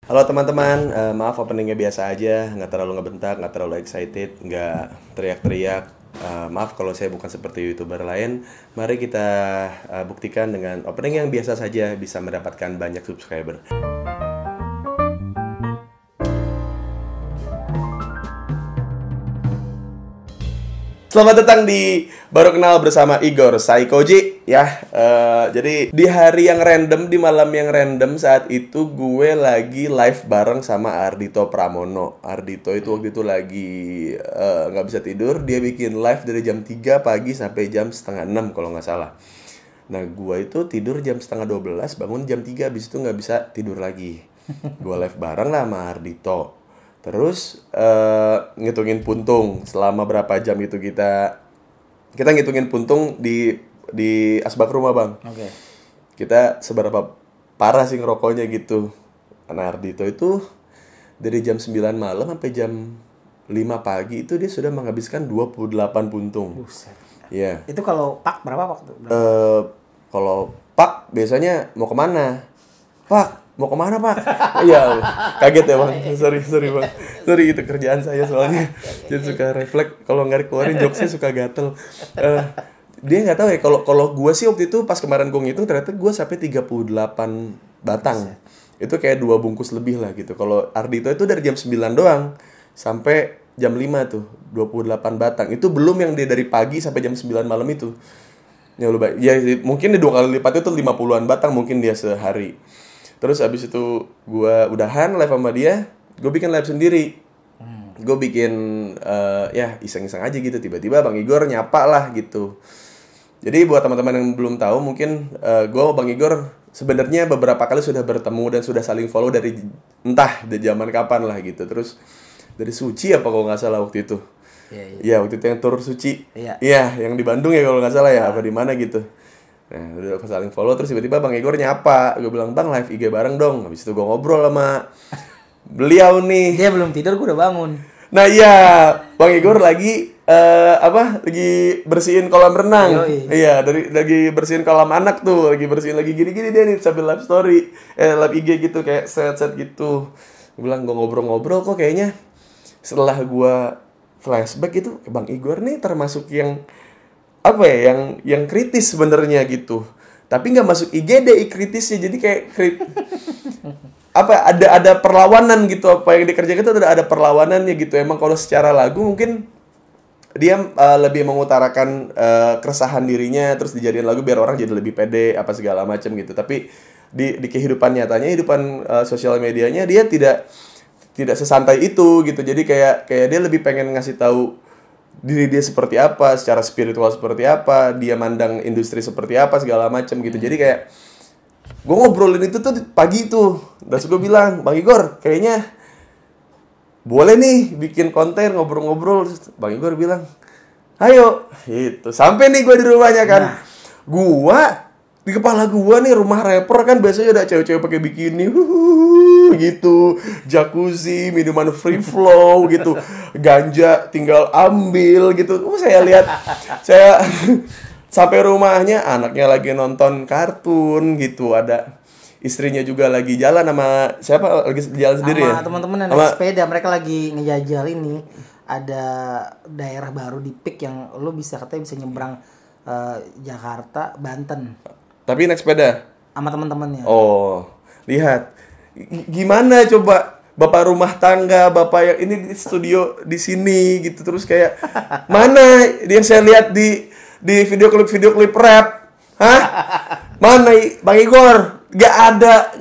Halo teman-teman, maaf openingnya biasa aja, nggak terlalu ngebentak, nggak terlalu excited, nggak teriak-teriak. Maaf kalau saya bukan seperti YouTuber lain. Mari kita buktikan dengan opening yang biasa saja bisa mendapatkan banyak subscriber. Selamat datang di Baru Kenal bersama Igor Saikoji ya. Jadi di hari yang random, di malam yang random saat itu gue lagi live bareng sama Ardhito Pramono. Ardhito itu waktu itu lagi nggak bisa tidur. Dia bikin live dari jam 3 pagi sampai jam setengah 6 kalau nggak salah. Nah gue itu tidur jam setengah 12, bangun jam 3, habis itu nggak bisa tidur lagi. Gue live bareng lah sama Ardhito. Terus ngitungin puntung selama berapa jam itu kita ngitungin puntung di asbak rumah, Bang. Oke. Kita seberapa parah sih ngerokoknya gitu. Nah, Ardhito itu dari jam 9 malam sampai jam 5 pagi itu dia sudah menghabiskan 28 puntung. Buset. Iya. Itu kalau pak berapa pak tuh? Kalau Pak biasanya mau kemana? Pak, mau kemana Pak? Iya, kaget ya Bang. Sorry Bang. Sorry, itu kerjaan saya soalnya. Jadi suka refleks kalau nggak keluarin jokesnya suka gatel. Dia nggak tahu ya. Kalau gue sih waktu itu pas kemarin gue ngitung ternyata gue sampai 38 batang. Itu kayak 2 bungkus lebih lah gitu. Kalau Ardhito itu dari jam 9 doang sampai jam 5 tuh 28 batang. Itu belum yang dia dari pagi sampai jam 9 malam itu. Ya mungkin dia 2 kali lipat itu 50-an batang mungkin dia sehari. Terus abis itu gue udahan live sama dia, gue bikin live sendiri. Gue bikin ya iseng-iseng aja gitu, tiba-tiba Bang Igor nyapa lah gitu. Jadi buat teman-teman yang belum tahu, mungkin gue sama Bang Igor sebenarnya beberapa kali sudah bertemu dan sudah saling follow dari entah dari zaman kapan lah gitu. Terus dari Suci apa kalau nggak salah waktu itu. Iya, waktu itu yang tur Suci. Iya, yang di Bandung ya kalau nggak salah ya, apa di mana gitu. Nah, udah saling follow, terus tiba-tiba Bang Igor nyapa. Gue bilang, Bang, live IG bareng dong. Habis itu gue ngobrol sama beliau nih. Dia belum tidur, gue udah bangun. Nah iya, Bang Igor lagi lagi bersihin kolam renang. Yoi. Iya, lagi bersihin kolam anak tuh, lagi bersihin lagi gini-gini dia nih sambil live story, live IG gitu kayak set gitu. Gue bilang gue ngobrol-ngobrol kok kayaknya setelah gue flashback itu Bang Igor nih termasuk yang apa ya, yang kritis sebenarnya gitu. Tapi nggak masuk IGD kritisnya, jadi kayak apa ada perlawanan gitu, apa yang dikerjakan itu ada perlawanannya gitu. Emang kalau secara lagu mungkin dia lebih mengutarakan keresahan dirinya terus dijadiin lagu biar orang jadi lebih pede apa segala macam gitu. Tapi di kehidupan nyatanya, kehidupan sosial medianya dia tidak sesantai itu gitu. Jadi kayak dia lebih pengen ngasih tahu diri dia seperti apa, secara spiritual seperti apa, dia mandang industri seperti apa segala macam gitu. Jadi kayak gue ngobrolin itu tuh pagi tuh, terus gue bilang, Bang Igor, kayaknya boleh nih bikin konten ngobrol-ngobrol. Bang Igor bilang, ayo, gitu. Sampai nih gue di rumahnya kan, gua di kepala gua nih rumah rapper kan biasanya ada cewek-cewek pakai bikini, gitu, jacuzzi, minuman free flow gitu, ganja tinggal ambil gitu. Saya lihat, saya sampai rumahnya anaknya lagi nonton kartun gitu, ada istrinya juga lagi jalan sama siapa, lagi jalan sendiri ya? Sama teman-teman yang naik sepeda, mereka lagi ngejajal ini. Ada daerah baru di Pik yang lo katanya bisa nyebrang Jakarta, Banten. Tapi naik sepeda? Sama teman-temannya. Oh, lihat. Gimana coba bapak rumah tangga, bapak yang ini di studio di sini gitu, terus kayak mana yang saya lihat di video klip rap, hah? Mana Bang Igor? Gak ada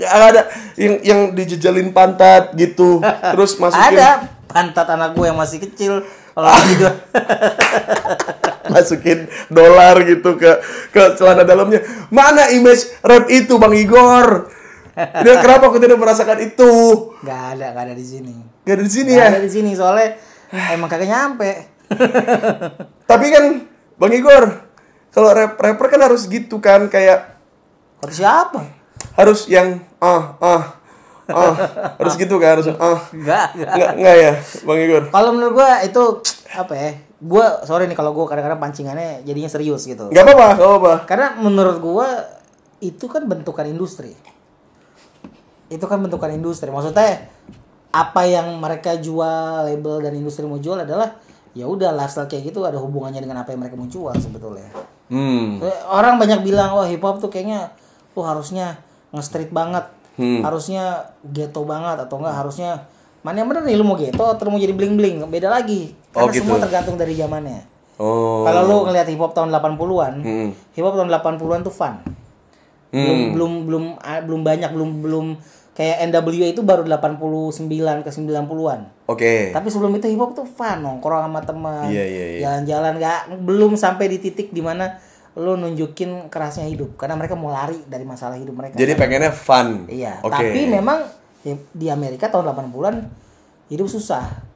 yang dijejalin pantat gitu, terus masukin ada pantat anak gue yang masih kecil kalau tidur. masukin dolar gitu ke celana dalamnya. Mana image rap itu Bang Igor? Dan kenapa aku tidak merasakan itu? Gak ada di sini. Gak ada di sini Gak ya? ada di sini soalnya emang kagak nyampe. Tapi kan Bang Igor, kalau rapper kan harus gitu kan, kayak Harus siapa? harus yang harus gitu kan, harus enggak ya Bang Igor. Kalau menurut gue itu apa ya? Gue sorry nih kalau gue kadang-kadang pancingannya jadinya serius gitu. Gak apa-apa. Karena menurut gue itu kan bentukan industri. itu kan bentukan industri. Maksudnya apa yang mereka jual, label dan industri mau jual adalah ya udah lifestyle kayak gitu ada hubungannya dengan apa yang mereka mau jual sebetulnya. Orang banyak bilang wah hip hop tuh kayaknya harusnya nge-street banget, harusnya ghetto banget atau enggak harusnya mana yang bener nih lu mau ghetto atau mau jadi bling-bling, beda lagi. Karena gitu. semua tergantung dari zamannya. Oh. Kalau lu ngelihat hip hop tahun 80-an, hip hop tahun 80-an tuh fun. Belum banyak belum kayak NWA itu baru 89 ke 90-an. Oke. Tapi sebelum itu hip hop tuh fun, nongkrong sama teman. Iya. Jalan-jalan belum sampai di titik dimana lu nunjukin kerasnya hidup karena mereka mau lari dari masalah hidup mereka. Jadi pengennya fun. Iya, Oke. tapi memang di Amerika tahun 80-an hidup susah.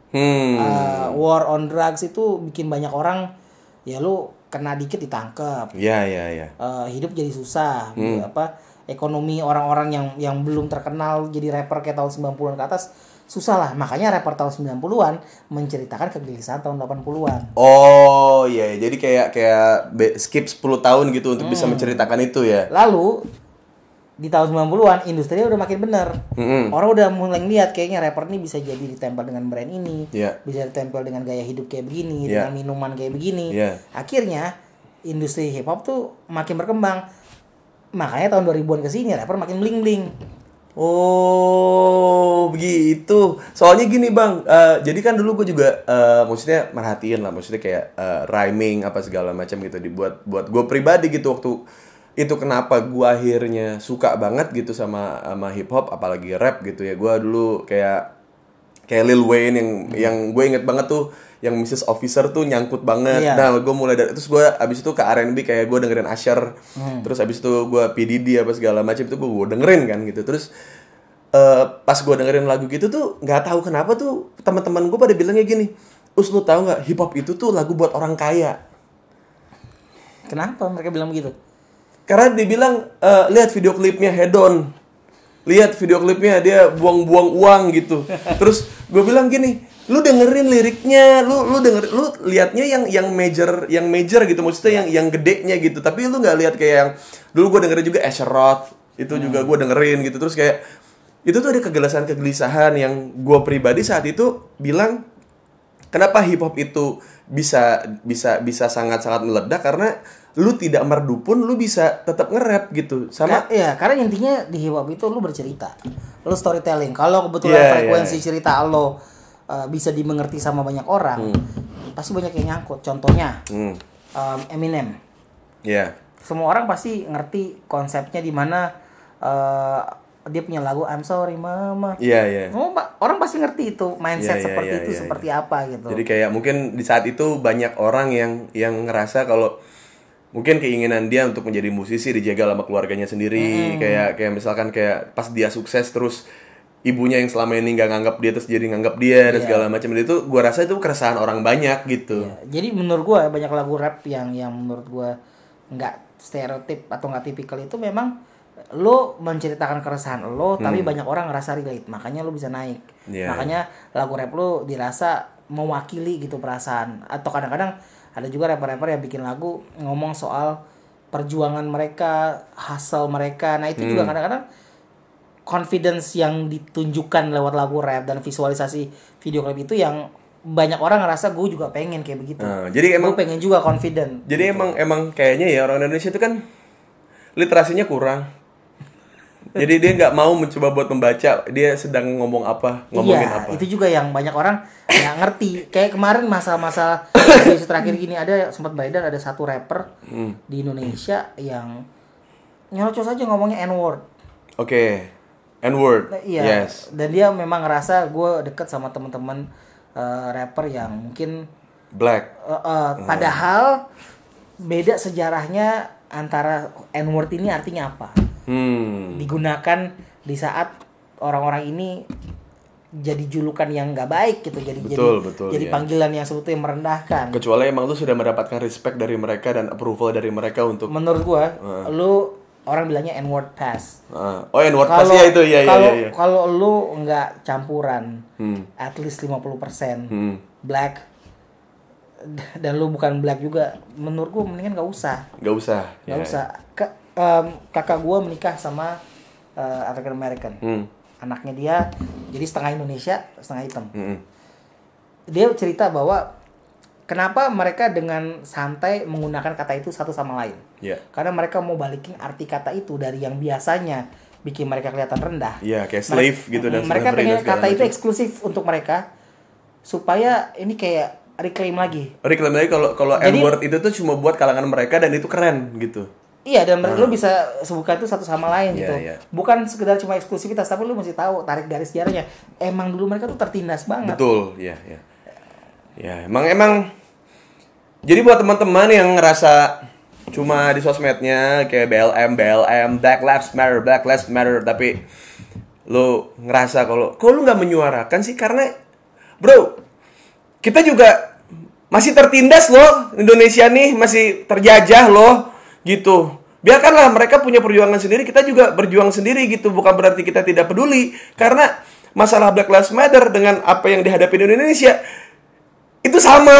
War on drugs itu bikin banyak orang ya lu kena dikit ditangkap. Iya. Hidup jadi susah. Ekonomi orang-orang yang belum terkenal jadi rapper kayak tahun 90-an ke atas susah lah. Makanya rapper tahun 90-an menceritakan kegelisahan tahun 80-an. Oh iya, jadi kayak skip 10 tahun gitu untuk bisa menceritakan itu ya. Lalu di tahun 90-an industrinya udah makin bener. Orang udah mulai ngeliat kayaknya rapper ini bisa jadi ditempel dengan brand ini, bisa ditempel dengan gaya hidup kayak begini, dengan minuman kayak begini. Akhirnya industri hip hop tuh makin berkembang. Makanya tahun 2000-an kesini rapper makin bling-bling. Oh begitu. Soalnya gini bang, jadi kan dulu gue juga maksudnya merhatiin lah, maksudnya kayak rhyming apa segala macam gitu dibuat buat gue pribadi gitu waktu itu kenapa gue akhirnya suka banget gitu sama hip hop apalagi rap gitu ya. Gue dulu kayak Lil Wayne yang gue inget banget tuh yang Mrs. Officer tuh nyangkut banget. Nah gue mulai dari terus gue abis itu ke R&B kayak gue dengerin Usher, terus abis itu gue P Diddy apa segala macam itu gue dengerin kan gitu. Terus pas gue dengerin lagu gitu tuh nggak tahu kenapa tuh teman-teman gue pada bilangnya gini, lu tahu nggak hip hop itu tuh lagu buat orang kaya. Kenapa mereka bilang begitu? Karena dia bilang lihat video klipnya Head On, lihat video klipnya dia buang-buang uang gitu. Terus gue bilang gini, lu dengerin liriknya, lu liatnya yang major gitu, maksudnya yang gedenya gitu. Tapi lu nggak lihat kayak yang dulu gue dengerin juga Asher Roth itu juga gue dengerin gitu. Terus kayak itu tuh ada kegelisahan yang gue pribadi saat itu bilang kenapa hip hop itu bisa sangat-sangat meledak karena lu tidak merdu pun lu bisa tetap nge-rap gitu sama karena intinya di hip hop itu lu bercerita, lu storytelling. Kalau kebetulan frekuensi cerita lo bisa dimengerti sama banyak orang, pasti banyak yang nyangkut. Contohnya Eminem. Semua orang pasti ngerti konsepnya di mana dia punya lagu I'm Sorry Mama. Orang pasti ngerti itu mindset seperti itu seperti apa gitu. Jadi kayak mungkin di saat itu banyak orang yang ngerasa kalau mungkin keinginan dia untuk menjadi musisi dijaga sama keluarganya sendiri. Kayak misalkan kayak pas dia sukses terus ibunya yang selama ini nggak nganggap dia terus jadi nganggap dia dan segala macam. Itu gue rasa itu keresahan orang banyak gitu. Jadi menurut gue banyak lagu rap yang menurut gue nggak stereotip atau nggak tipikal itu memang lo menceritakan keresahan lo tapi banyak orang ngerasa relate, makanya lo bisa naik. Makanya lagu rap lo dirasa mewakili gitu perasaan. Atau kadang-kadang ada juga rapper-rapper yang bikin lagu ngomong soal perjuangan mereka, hustle mereka. Nah itu juga kadang-kadang confidence yang ditunjukkan lewat lagu rap dan visualisasi video klip itu yang banyak orang ngerasa gue juga pengen kayak begitu. Jadi emang gue pengen juga confident. Jadi gitu. emang kayaknya ya orang Indonesia itu kan literasinya kurang. Jadi dia nggak mau mencoba buat membaca dia sedang ngomongin apa. Itu juga yang banyak orang nggak ngerti. Kayak kemarin masa-masa isu terakhir gini ada sempat beredar ada satu rapper di Indonesia yang nyerocos aja ngomongnya N-word. N-word. Yes. Dan dia memang ngerasa gue deket sama teman-teman rapper yang mungkin black. Padahal beda sejarahnya antara N-word ini artinya apa. Digunakan di saat orang-orang ini jadi julukan yang nggak baik gitu, jadi panggilan yang sebetulnya merendahkan. Kecuali emang lu sudah mendapatkan respect dari mereka dan approval dari mereka untuk. Menurut gua, lu orang bilangnya N-word pass. N-word pass ya itu ya. Kalau lu nggak campuran, at least 50% black dan lu bukan black juga, menurut gua mendingan nggak usah. Nggak usah. Kakak gue menikah sama African American. anaknya dia, jadi setengah Indonesia, setengah hitam. Dia cerita bahwa kenapa mereka dengan santai menggunakan kata itu satu sama lain. Karena mereka mau balikin arti kata itu dari yang biasanya bikin mereka kelihatan rendah. Kayak slave gitu dan mereka pengen kata itu eksklusif untuk mereka supaya ini kayak reclaim lagi kalau N-word itu tuh cuma buat kalangan mereka dan itu keren gitu. Iya, dan lo bisa sebutkan itu satu sama lain gitu. Bukan sekedar cuma eksklusivitas, tapi lo mesti tahu tarik garis sejarahnya. Emang dulu mereka tuh tertindas banget. Betul, iya. Ya, emang jadi buat teman-teman yang ngerasa cuma di sosmednya kayak BLM, Black Lives Matter, tapi lo ngerasa kok lo nggak menyuarakan sih, karena bro, kita juga masih tertindas loh, Indonesia nih masih terjajah loh. Gitu. Biarkanlah mereka punya perjuangan sendiri, kita juga berjuang sendiri gitu. Bukan berarti kita tidak peduli. Karena masalah Black Lives Matter dengan apa yang dihadapi di Indonesia itu sama.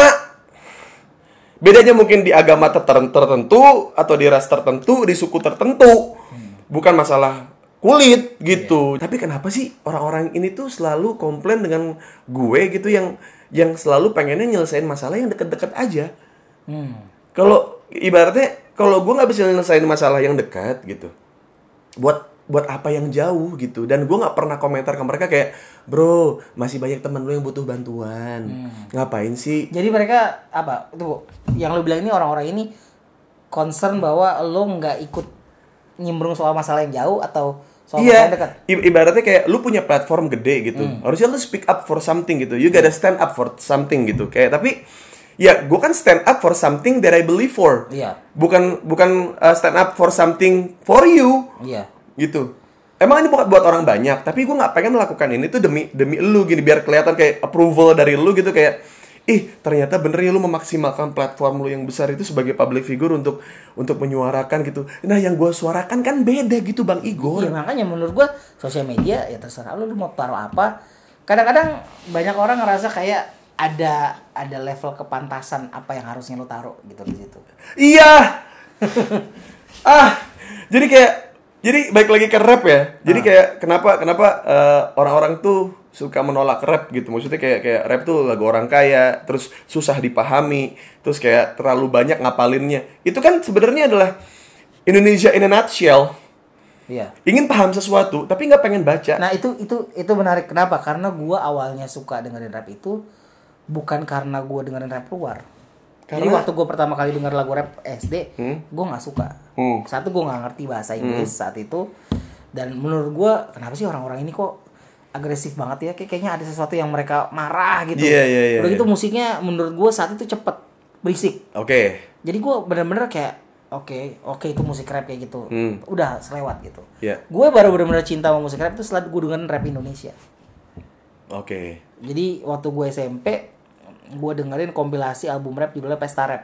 Bedanya mungkin di agama tertentu, atau di ras tertentu, di suku tertentu. Bukan masalah kulit gitu. Tapi kenapa sih orang-orang ini tuh selalu komplain dengan gue gitu, yang selalu pengennya nyelesain masalah yang deket-deket aja. Kalau ibaratnya, kalau gue nggak bisa nyelesain masalah yang dekat gitu, buat apa yang jauh gitu. Dan gue nggak pernah komentar ke mereka kayak, bro, masih banyak teman lo yang butuh bantuan, ngapain sih? Jadi mereka apa tuh yang lo bilang ini, orang-orang ini concern bahwa lo nggak ikut nyembrung soal masalah yang jauh atau soal masalah yang dekat. Ibaratnya kayak lu punya platform gede gitu, harusnya lu speak up for something gitu, you gotta stand up for something gitu. Kayak tapi ya, gue kan stand up for something that I believe for. Bukan stand up for something for you. Gitu. Emang ini bukan buat orang banyak, tapi gue nggak pengen melakukan ini tuh demi lu gini, biar kelihatan kayak approval dari lu gitu, kayak ternyata bener ya lu memaksimalkan platform lu yang besar itu sebagai public figure untuk menyuarakan gitu. Nah, yang gue suarakan kan beda gitu, Bang Igor. Iya, makanya menurut gue sosial media ya terserah lu mau taruh apa. Kadang-kadang banyak orang ngerasa kayak ada level kepantasan apa yang harusnya lo taruh gitu di situ. Iya. Jadi baik lagi ke rap ya. Jadi kayak kenapa orang-orang tuh suka menolak rap gitu. Maksudnya kayak rap tuh lagu orang kaya, terus susah dipahami, terus kayak terlalu banyak ngapalinnya. Itu kan sebenarnya adalah Indonesia in a nutshell. Ingin paham sesuatu tapi nggak pengen baca. Nah, itu menarik. Kenapa? Karena gua awalnya suka dengerin rap itu bukan karena gue dengerin rap luar. Jadi waktu gue pertama kali denger lagu rap SD, gue nggak suka. Satu, gue nggak ngerti bahasa Inggris saat itu, dan menurut gue kenapa sih orang-orang ini kok agresif banget ya? Kayaknya ada sesuatu yang mereka marah gitu. Udah gitu musiknya menurut gue saat itu cepet, berisik. Jadi gue bener-bener kayak oke, itu musik rap kayak gitu. Udah selewat gitu. Gue baru bener-bener cinta sama musik rap itu setelah gue dengerin rap Indonesia. Jadi waktu gue SMP, gue dengerin kompilasi album rap judulnya Pesta Rap.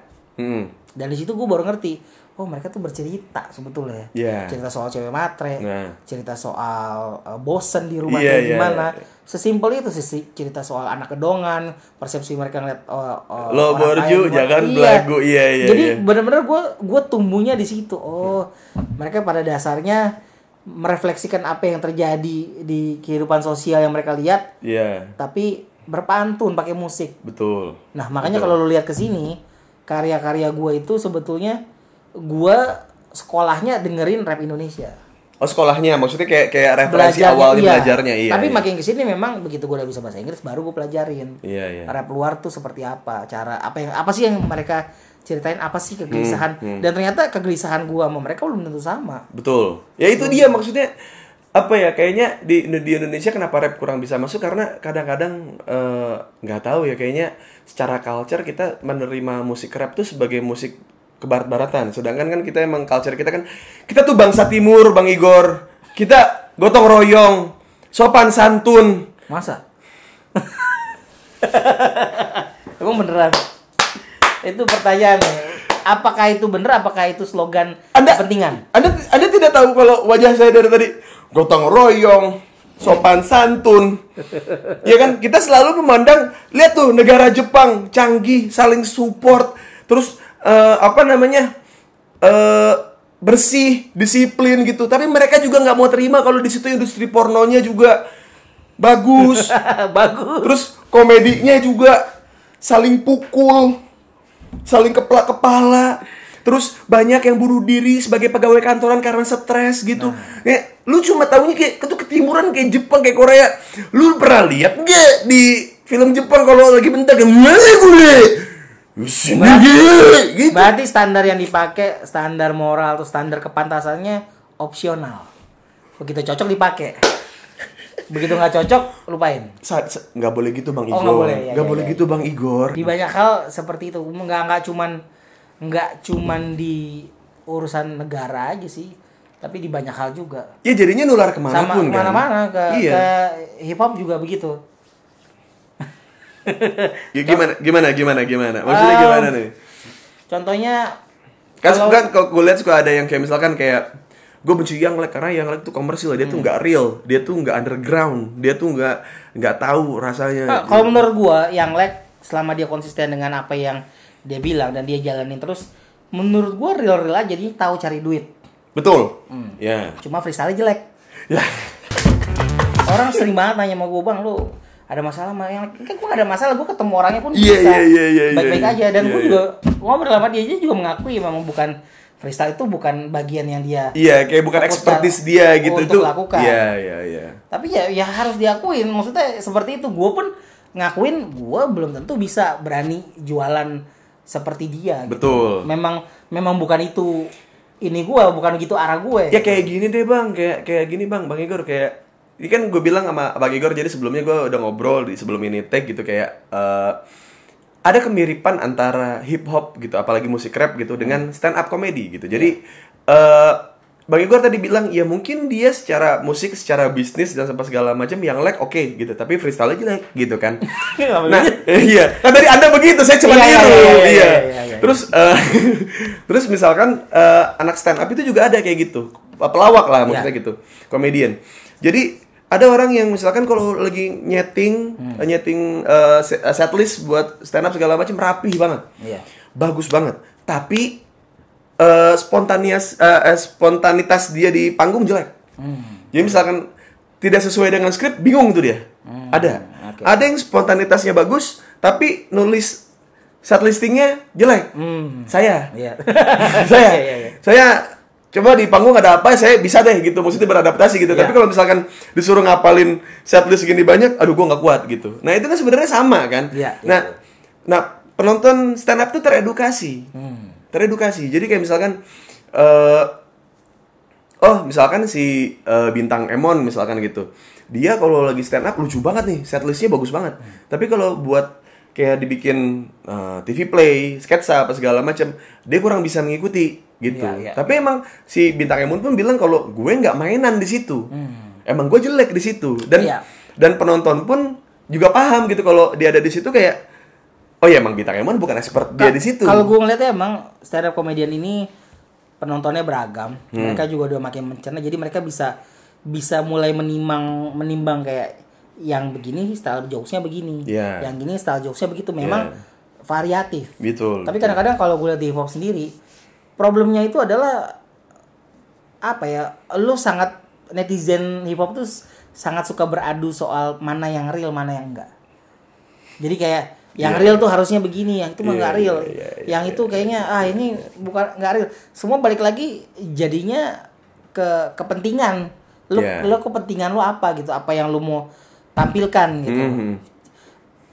Dan di situ gue baru ngerti, oh mereka tuh bercerita sebetulnya. Cerita soal cewek matre, cerita soal bosen di rumah kayak gimana. Sesimpel itu sih, cerita soal anak kedongan, persepsi mereka ngeliat lo borju jangan belagu. Jadi bener-bener gue tumbuhnya di situ. Oh, mereka pada dasarnya merefleksikan apa yang terjadi di kehidupan sosial yang mereka lihat. Tapi berpantun pakai musik. Betul. Nah, makanya kalau lu lihat ke sini, karya-karya gue itu sebetulnya gue sekolahnya dengerin rap Indonesia. Oh, sekolahnya maksudnya kayak referensi awalnya belajarnya. Tapi makin ke sini memang begitu gue udah bisa bahasa Inggris baru gue pelajarin. Rap luar tuh seperti apa, apa sih yang mereka ceritain, apa sih kegelisahan. Dan ternyata kegelisahan gue sama mereka belum tentu sama. Betul. Ya itu dia maksudnya. Apa ya, kayaknya di Indonesia kenapa rap kurang bisa masuk, karena kadang-kadang nggak tahu ya, kayaknya secara culture kita menerima musik rap tuh sebagai musik kebarat-baratan, sedangkan kan kita emang culture kita tuh bangsa timur, Bang Igor. Kita gotong royong, sopan santun. Masa? Emang beneran? Itu pertanyaannya. Apakah itu bener? Apakah itu slogan kepentingan? Anda tidak tahu kalau wajah saya dari tadi gotong royong, sopan santun. Ya kan, kita selalu memandang, lihat tuh negara Jepang canggih, saling support. Terus bersih, disiplin gitu. Tapi mereka juga nggak mau terima kalau di situ industri pornonya juga bagus. Bagus. Terus komedinya juga saling pukul, saling keplak kepala. Terus banyak yang bunuh diri sebagai pegawai kantoran karena stres gitu. Ya, lu cuma taunya kayak ketimuran kayak Jepang, kayak Korea. Lu pernah lihat nggak di film Jepang kalau lagi bentak gitu. Berarti standar yang dipakai, standar moral atau standar kepantasannya opsional. Begitu cocok dipakai. Begitu nggak cocok, lupain. Nggak boleh gitu Bang Igor. Oh, nggak boleh. Nggak boleh gitu Bang Igor. Di banyak hal seperti itu. Nggak cuman di urusan negara aja sih, tapi di banyak hal juga. Ya jadinya nular kemana sama pun kan. Kemana-mana ke hip hop juga begitu. Ya, gimana? Maksudnya gimana nih? Contohnya Kan kalau gue lihat suka ada yang kayak misalkan kayak gue benci Young Leak karena Young Leak tuh komersil, dia tuh nggak real, dia tuh nggak underground, dia tuh nggak tahu rasanya. Kalau menurut gue Young Leak selama dia konsisten dengan apa yang dia bilang dan dia jalanin terus, menurut gue real aja, dia tahu cari duit. Betul. Ya. Cuma freestyle jelek. Ya. Orang sering banget nanya sama gue, Bang, lu ada masalah sama yang kan gue gak ada masalah, gue ketemu orangnya pun Iya, bisa iya, baik-baik iya. aja, dan Iya, gue iya. juga ngobrol sama dia juga mengakui memang bukan freestyle itu bukan bagian yang dia Kayak bukan expertise dia gitu untuk tuh. lakukan. Iya. Tapi ya harus diakuin, maksudnya seperti itu. Gue pun ngakuin gue belum tentu bisa berani jualan seperti dia. Betul. Gitu. Memang bukan itu ini gue, bukan gitu arah gue. Ya kayak gini deh Bang, kayak gini Bang Igor, kayak ini kan gue bilang sama Bang Igor, jadi sebelumnya gue udah ngobrol di sebelum ini tag gitu, kayak ada kemiripan antara hip hop gitu, apalagi musik rap gitu dengan stand up comedy gitu. Jadi Bang Igor tadi bilang ya mungkin dia secara musik, secara bisnis dan segala macam yang like oke gitu, tapi freestyle aja jelek gitu kan. Nah, iya. Kan tadi Anda begitu, saya cuma niru. Iya. Terus terus misalkan anak stand up itu juga ada kayak gitu. Pelawak lah maksudnya gitu. Komedian. Jadi ada orang yang misalkan kalau lagi nyeting setlist buat stand up segala macam rapih banget. Iya. Bagus banget. Tapi spontanitas dia di panggung jelek. Jadi misalkan tidak sesuai dengan skrip, bingung tuh dia. Ada yang spontanitasnya bagus, tapi nulis set listingnya jelek. Saya coba di panggung ada apa, saya bisa deh gitu, maksudnya beradaptasi gitu. Tapi kalau misalkan disuruh ngapalin set list gini banyak, aduh gue nggak kuat gitu. Nah itu kan sebenarnya sama kan. Nah penonton stand up tuh teredukasi. Jadi kayak misalkan misalkan si Bintang Emon misalkan gitu, dia kalau lagi stand up lucu banget nih, setlistnya bagus banget. Tapi kalau buat kayak dibikin TV play, sketsa apa segala macam, dia kurang bisa mengikuti gitu. Tapi emang si Bintang Emon pun bilang kalau gue nggak mainan di situ, emang gue jelek di situ, dan penonton pun juga paham gitu kalau dia ada di situ kayak oh ya emang Bintang Emon bukan expert dia di situ. Kalau gue ngeliatnya emang stand up comedian ini penontonnya beragam. Mereka juga udah makin mencerna, jadi mereka bisa mulai menimbang kayak yang begini style jokesnya begini, yang gini style jokesnya begitu. Memang variatif. Betul. Tapi kadang-kadang kalau gue lihat di hip hop sendiri, problemnya itu adalah apa ya? Netizen hip hop tuh sangat suka beradu soal mana yang real, mana yang enggak. Jadi kayak yang real tuh harusnya begini, yang itu mah nggak real. Yang itu kayaknya ini bukan nggak real. Semua balik lagi jadinya ke kepentingan. Lo kepentingan lo apa gitu? Apa yang lo mau tampilkan gitu.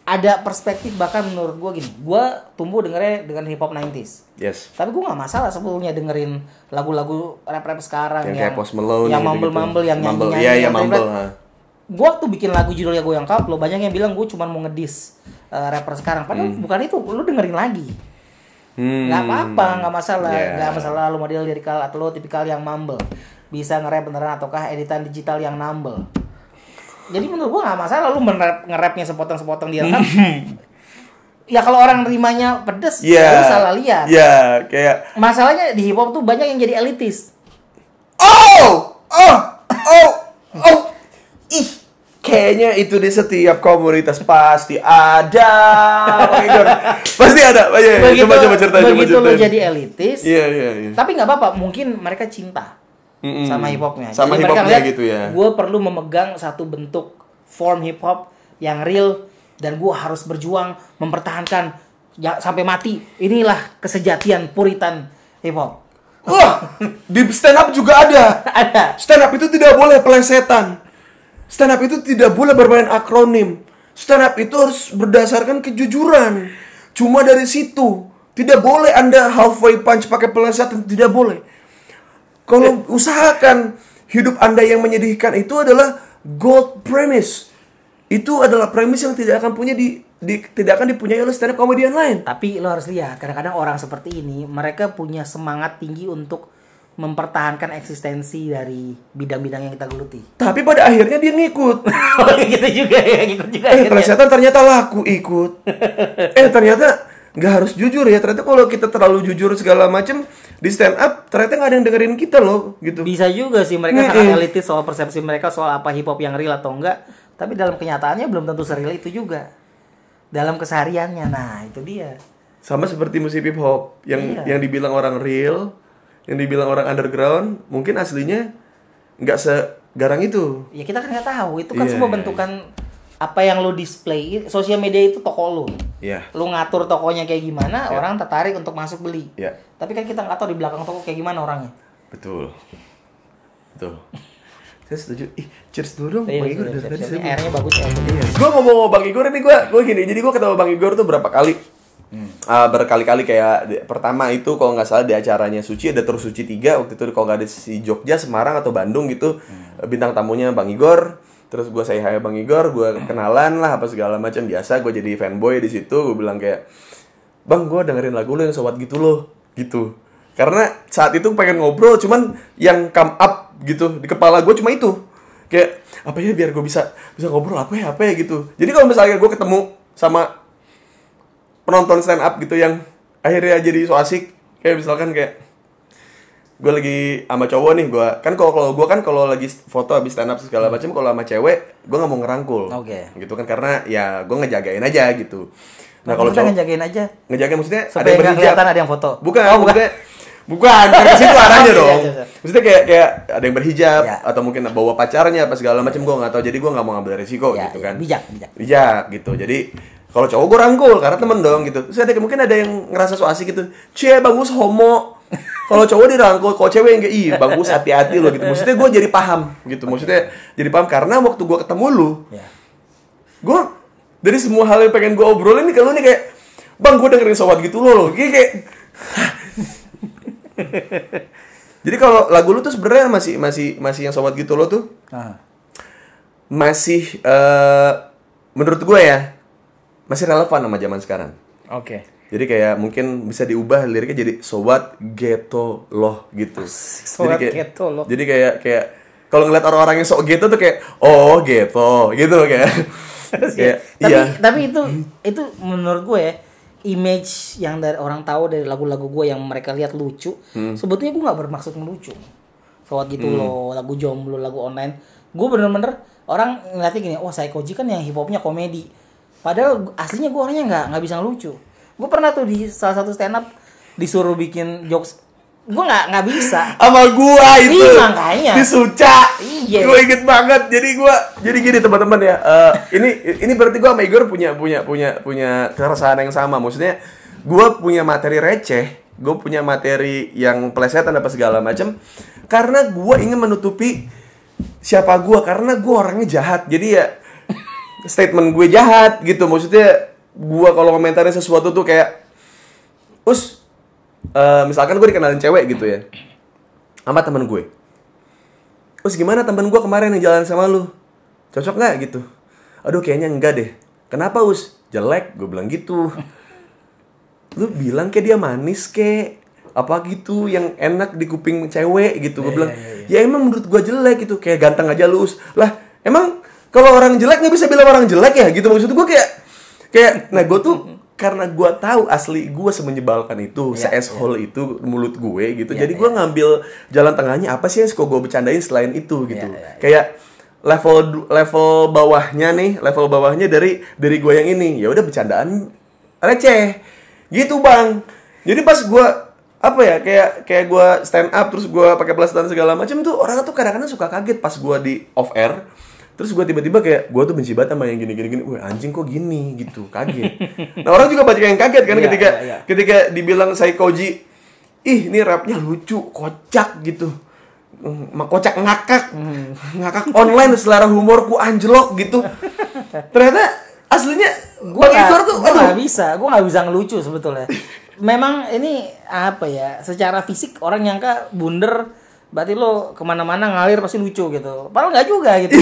Ada perspektif, bahkan menurut gue gini. Gue tumbuh dengernya dengan hip hop 90s. Yes. Tapi gue nggak masalah sebelumnya dengerin lagu-lagu rap sekarang yang kayak Post Malone, yang mumble-mumble, yang nyanyi-nyanyi. Iya, mumble. Gue waktu bikin lagu judulnya Goyang Kaplo, banyak yang bilang gue cuma mau ngedis rapper sekarang. Padahal bukan itu, lu dengerin lagi. Nggak apa-apa, nggak masalah. Nggak masalah lu model lirikal atau lu tipikal yang mumble. Bisa nge-rap beneran ataukah editan digital yang numble. Jadi menurut gue nggak masalah lu nge-rapnya sepotong-sepotong direkam. Ya kalau orang nerimanya pedes, lu salah lihat. Kayak masalahnya di hip hop tuh banyak yang jadi elitis. Kayaknya itu di setiap komunitas pasti ada. Bang Igor. Pasti ada. Begitu, Coba ceritain. begitu lo jadi elitis. Iya. Tapi nggak apa-apa, mungkin mereka cinta sama hip hopnya. Sama Jadi hip hopnya mereka lihat, gitu ya. gue perlu memegang satu bentuk form hip hop yang real dan gue harus berjuang mempertahankan sampai mati. Inilah kesejatian puritan hip hop. Wah, di stand up juga ada. Ada. Stand up itu tidak boleh pelesetan. Stand up itu tidak boleh bermain akronim. Stand up itu harus berdasarkan kejujuran. Cuma dari situ. Tidak boleh Anda halfway punch pakai pelesetan, tidak boleh. Kalau usahakan hidup Anda yang menyedihkan itu adalah gold premise. Itu adalah premis yang tidak akan tidak akan dipunyai oleh stand up komedian lain. Tapi lo harus lihat, kadang-kadang orang seperti ini mereka punya semangat tinggi untuk mempertahankan eksistensi dari bidang-bidang yang kita geluti. Tapi pada akhirnya dia ngikut. Gitu juga ya, ngikut juga. Pelesetan ternyata laku ikut. Ternyata nggak harus jujur ya. Ternyata kalau kita terlalu jujur segala macam di stand up, ternyata nggak ada yang dengerin kita loh, gitu. Bisa juga sih mereka sangat elitis soal persepsi mereka soal apa hip hop yang real atau enggak. Tapi dalam kenyataannya belum tentu sereal itu juga. Dalam kesehariannya, nah itu dia. Sama seperti musik hip hop yang dibilang orang real, yang dibilang orang underground, mungkin aslinya nggak segarang itu. Ya kita kan nggak tahu. Itu kan semua bentukan apa yang lo display. Sosial media itu toko lo. Lo ngatur tokonya kayak gimana, orang tertarik untuk masuk beli. Tapi kan kita nggak tahu di belakang toko kayak gimana orangnya. Betul. Saya setuju. Cheers dulu dong, Bang Igor. Airnya bagus ya. Gue ngomong Bang Igor ini gue gini. Jadi gue ketemu Bang Igor tuh berapa kali? Berkali-kali kayak pertama itu kalau nggak salah di acaranya Suci, ada Terus Suci 3 waktu itu, kalau nggak ada si Jogja, Semarang atau Bandung gitu. Bintang tamunya Bang Igor. Terus gue say hi Bang Igor, gue kenalan lah apa segala macam, biasa gue jadi fanboy di situ. Gue bilang kayak, "Bang, gue dengerin lagu lo yang Sobat gitu loh." Gitu. Karena saat itu pengen ngobrol, cuman yang come up gitu di kepala gue cuma itu. Kayak apa ya biar gue bisa ngobrol apa ya gitu. Jadi kalau misalnya gue ketemu sama penonton stand up gitu yang akhirnya jadi so asik, kayak misalkan kayak gue lagi sama cowok nih, gue kan kalau lagi foto habis stand up segala macam, kalau sama cewek gue nggak mau ngerangkul, gitu kan, karena ya gue ngejagain aja gitu. Nah kalau cowok ngejagain maksudnya supaya ada yang berhijab, ada yang foto. Bukan ke situ arahnya dong. Maksudnya kayak ada yang berhijab atau mungkin bawa pacarnya apa segala macam, gue nggak tahu, jadi gue nggak mau ngambil resiko gitu kan. Bijak gitu. Jadi kalau cowok gue rangkul karena temen dong gitu. Terus mungkin ada yang ngerasa so asik gitu. Cie, bagus homo. Kalau cowok dirangkul, kalau cewek yang kayak bagus hati-hati lo gitu. Maksudnya gue jadi paham gitu. Maksudnya jadi paham karena waktu gue ketemu lu, gue dari semua hal yang pengen gue obrolin nih kalau nih kayak, "Bang, gue dengerin Sobat gitu loh." Kayak jadi kalau lagu lu tuh sebenarnya masih yang Sobat gitu lo tuh masih menurut gue ya masih relevan sama zaman sekarang. Jadi kayak mungkin bisa diubah liriknya jadi Sobat Ghetto loh gitu. Sobat Ghetto loh. Jadi kayak kalau ngeliat orang-orang yang sok ghetto tuh kayak oh ghetto gitu loh kayak. Tapi itu menurut gue ya, image yang dari orang tahu dari lagu-lagu gue yang mereka lihat lucu, sebetulnya gue nggak bermaksud ngelucu. Sobat gitu loh, lagu jomblo, lagu online, gue bener-bener orang ngeliatnya gini, wah Saikoji kan yang hip hopnya komedi, padahal aslinya gue orangnya nggak bisa ngelucu. Gue pernah tuh di salah satu stand up disuruh bikin jokes, gue nggak bisa. Sama gue itu. Makanya. Di Suca. Iya. Gue inget banget. Jadi gini teman-teman ya. Ini berarti gue sama Igor punya keresahan yang sama. Maksudnya gue punya materi receh, gue punya materi yang pelesetan apa segala macam. Karena gue ingin menutupi siapa gue, karena gue orangnya jahat. Jadi ya statement gue jahat gitu. Maksudnya gue kalau komentarin sesuatu tuh kayak misalkan gue dikenalin cewek gitu ya sama temen gue, gimana temen gue kemarin yang jalan sama lu, cocok nggak gitu? Aduh kayaknya enggak deh. Kenapa jelek? Gue bilang gitu. Lu bilang kayak dia manis kayak apa gitu yang enak di kuping cewek gitu. Gue bilang ya emang menurut gue jelek gitu, kayak ganteng aja lu. Lah emang kalau orang jelek nggak bisa bilang orang jelek ya gitu. Maksud gue kayak nah gue tuh karena gue tahu asli gue semenyebalkan itu, se-asshole itu mulut gue gitu. Jadi gue ngambil jalan tengahnya, apa sih yang suka gue bercandain selain itu gitu. Kayak level bawahnya dari gue yang ini ya udah bercandaan receh gitu bang. Jadi pas gue apa ya kayak gue stand up terus gue pakai plastik segala macam tuh orang tuh kadang-kadang suka kaget pas gue di off air. Terus gue tiba-tiba kayak gue tuh benci banget sama yang gini. Wah anjing kok gini gitu, kaget. Nah orang juga banyak yang kaget kan ketika dibilang Saikoji, ih ini rapnya lucu, kocak gitu, kocak ngakak online selera humorku anjlok gitu. Ternyata aslinya gue nggak bisa ngelucu sebetulnya. Memang ini apa ya, secara fisik orang nyangka bunder berarti lo kemana-mana ngalir pasti lucu gitu. Padahal nggak juga gitu.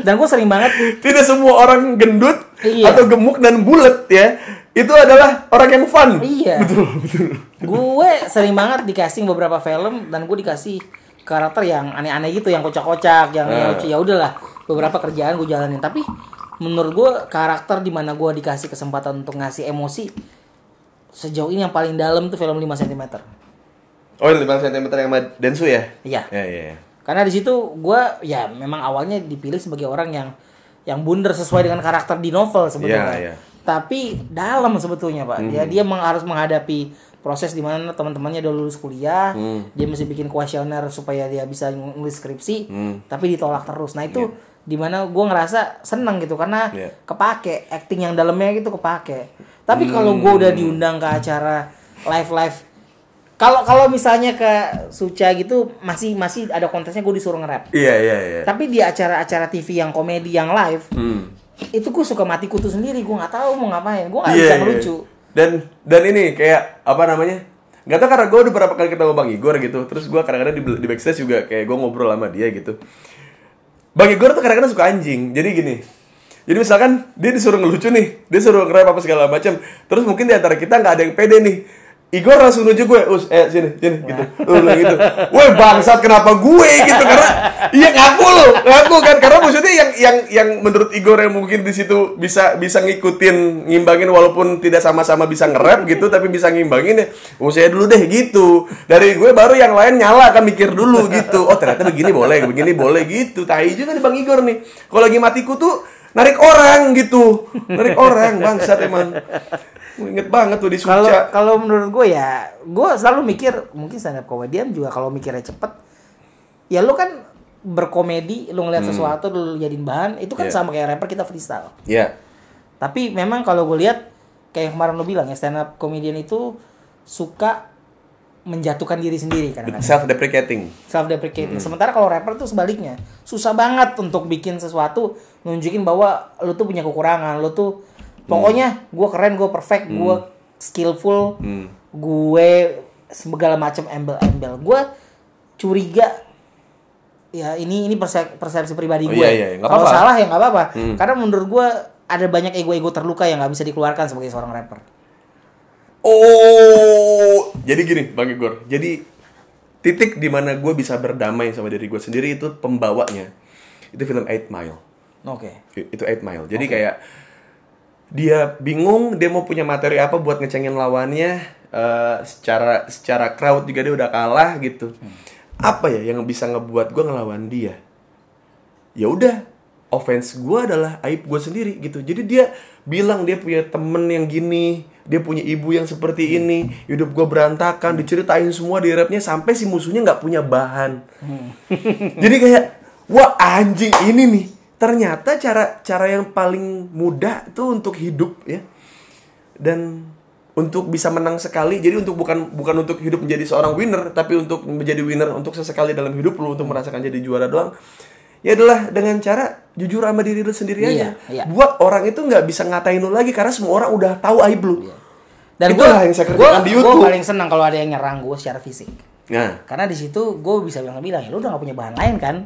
Dan gue sering banget. Tidak semua orang gendut atau gemuk dan bulat ya. Itu adalah orang yang fun. Iya. Betul. Gue sering banget di casting beberapa film dan gue dikasih karakter yang aneh-aneh gitu, yang kocak-kocak, yang lucu. Ya udahlah, beberapa kerjaan gue jalanin. Tapi menurut gue karakter di mana gue dikasih kesempatan untuk ngasih emosi sejauh ini yang paling dalam tuh film 5 cm. Oh, 5 cm yang sama Densu ya? Iya. Iya. Karena di situ gue ya memang awalnya dipilih sebagai orang yang bunder sesuai dengan karakter di novel sebetulnya. Iya. Tapi dalam sebetulnya Pak. Dia harus menghadapi proses di mana teman-temannya udah lulus kuliah, dia mesti bikin kuesioner supaya dia bisa nulis skripsi, tapi ditolak terus. Nah itu di mana gue ngerasa seneng gitu karena kepake acting yang dalamnya gitu kepake. Tapi kalau gue udah diundang ke acara live kalau misalnya ke Suca gitu masih ada kontesnya gue disuruh nge-rap. Iya. Tapi di acara-acara TV yang komedi yang live, itu gue suka mati kutu sendiri, gue nggak tahu mau ngapain, gue nggak bisa ngelucu. Dan ini kayak apa namanya? Nggak tahu karena gue udah beberapa kali ketemu Bang Igor gitu, terus gue kadang-kadang di backstage juga kayak gue ngobrol sama dia gitu. Bang Igor tuh kadang-kadang suka anjing, jadi gini. Jadi misalkan dia disuruh ngelucu nih, dia suruh nge-rap apa segala macam, terus mungkin di antara kita nggak ada yang pede nih. Igor langsung nunjuk gue, sini gitu. Gitu. Woi bangsat kenapa gue gitu karena iya ngaku kan karena maksudnya yang menurut Igor yang mungkin di situ bisa ngikutin ngimbangin walaupun tidak sama-sama bisa nge-rap gitu tapi bisa ngimbangin ya. Saya dulu deh gitu. Dari gue baru yang lain nyala kan mikir dulu gitu. Oh ternyata begini boleh gitu. Tai juga nih Bang Igor nih. Kalau lagi matiku tuh narik orang gitu. Narik orang bangsat emang. Inget banget tuh di Suca. Kalau menurut gue ya, gue selalu mikir mungkin stand up comedian juga kalau mikirnya cepet, ya lu kan berkomedi, lu ngeliat sesuatu, lu jadiin bahan, itu kan sama kayak rapper kita freestyle. Iya. Tapi memang kalau gue lihat kayak kemarin lu bilang ya stand up comedian itu suka menjatuhkan diri sendiri kadang-kadang. Self-deprecating. Sementara kalau rapper tuh sebaliknya, susah banget untuk bikin sesuatu nunjukin bahwa lu tuh punya kekurangan, lu tuh pokoknya gue keren, gue perfect, gue skillful, gue segala macam embel-embel. Gue curiga ya ini persepsi pribadi gue. Kalau salah ya nggak apa-apa. Karena menurut gue ada banyak ego terluka yang nggak bisa dikeluarkan sebagai seorang rapper. Oh, jadi gini Bang Igor. Jadi titik di mana gue bisa berdamai sama diri gue sendiri itu pembawanya. Itu film 8 Mile. Oke. Itu 8 Mile. Jadi kayak dia bingung dia mau punya materi apa buat ngecengin lawannya, secara crowd juga dia udah kalah gitu. Apa ya yang bisa ngebuat gue ngelawan dia? Ya udah, offense gue adalah aib gue sendiri gitu. Jadi dia bilang dia punya temen yang gini, dia punya ibu yang seperti ini, hidup gue berantakan, diceritain semua di rapnya sampai si musuhnya nggak punya bahan. Jadi kayak wah anjing ini nih. Ternyata cara yang paling mudah itu untuk hidup ya. Dan untuk bisa menang sekali. Jadi bukan untuk hidup menjadi seorang winner, tapi untuk menjadi winner untuk sesekali dalam hidup lu untuk merasakan jadi juara doang. Ya adalah dengan cara jujur sama diri lu sendiri aja. Iya. Buat orang itu nggak bisa ngatain lu lagi karena semua orang udah tahu aib lu. Iya. Dan itulah yang saya kerjakan di YouTube. Gue paling senang kalau ada yang nyerang gue secara fisik. Nah, karena di situ gue bisa bilang ya lu udah gak punya bahan lain kan.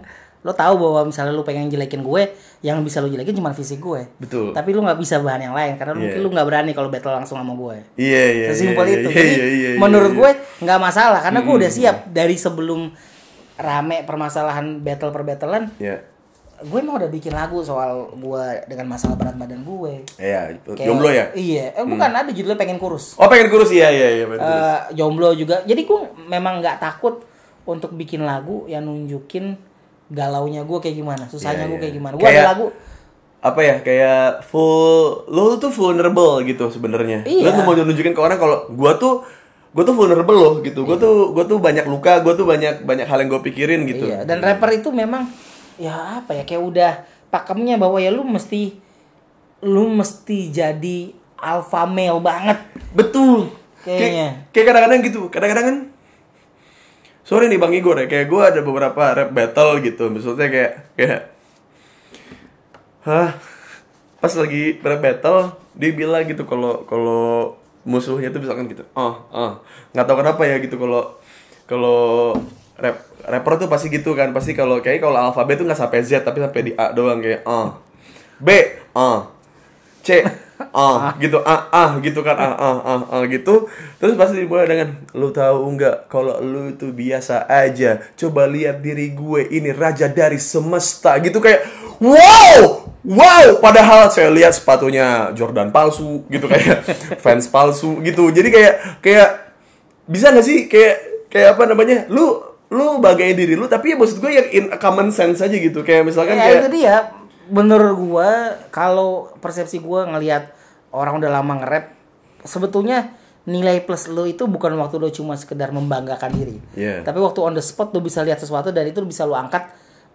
Lo tahu bahwa misalnya lu pengen jelekin gue, yang bisa lu jelekin cuma fisik gue. Betul. Tapi lu nggak bisa bahan yang lain karena mungkin lu nggak berani kalau battle langsung sama gue. Iya. Sesimpel itu. Jadi menurut gue nggak masalah karena gue udah siap dari sebelum rame permasalahan battle per battlean. Iya. Gue emang udah bikin lagu soal gue dengan masalah berat badan gue. Iya. Jomblo ya? Iya. Bukan ada judulnya pengen kurus. Oh pengen kurus iya. Jomblo juga. Jadi gue memang nggak takut untuk bikin lagu yang nunjukin galaunya gue kayak gimana, susahnya gue kayak gimana. Gue Kayak- ada lagu apa ya, kayak lo tuh vulnerable gitu sebenarnya. Iya. Lo tuh mau nunjukin ke orang kalau gue tuh vulnerable loh gitu. Gue tuh banyak luka, gue tuh banyak hal yang gue pikirin gitu. Iya, dan rapper itu memang ya apa ya, kayak udah pakemnya bahwa ya lu mesti jadi alpha male banget. Betul. Kayaknya. Kayak kadang-kadang gitu. Kadang-kadang kan sorry nih Bang Igor ya, kayak gue ada beberapa rap battle gitu. Maksudnya kayak pas lagi rap battle dia bilang gitu kalau musuhnya tuh misalkan gitu. Nggak tahu kenapa ya gitu, kalau rapper tuh pasti gitu kan. Pasti kalau alfabet tuh nggak sampai Z tapi sampai di A doang, kayak B, C, gitu, gitu kan, gitu. Terus pasti dimulai dengan, lu tahu nggak kalau lu itu biasa aja. Coba lihat diri gue, ini raja dari semesta, gitu kayak, wow. Padahal saya lihat sepatunya Jordan palsu, gitu kayak fans palsu, gitu. Jadi kayak bisa nggak sih kayak apa namanya, lu bagain diri lu, tapi ya maksud gue yang in a common sense aja gitu. Kayak misalkan Ya itu dia. Menurut gua, kalau persepsi gua ngelihat orang udah lama nge-rap, sebetulnya nilai plus lo itu bukan waktu lo cuma sekedar membanggakan diri. Yeah. Tapi waktu on the spot lo bisa lihat sesuatu dan itu bisa lo angkat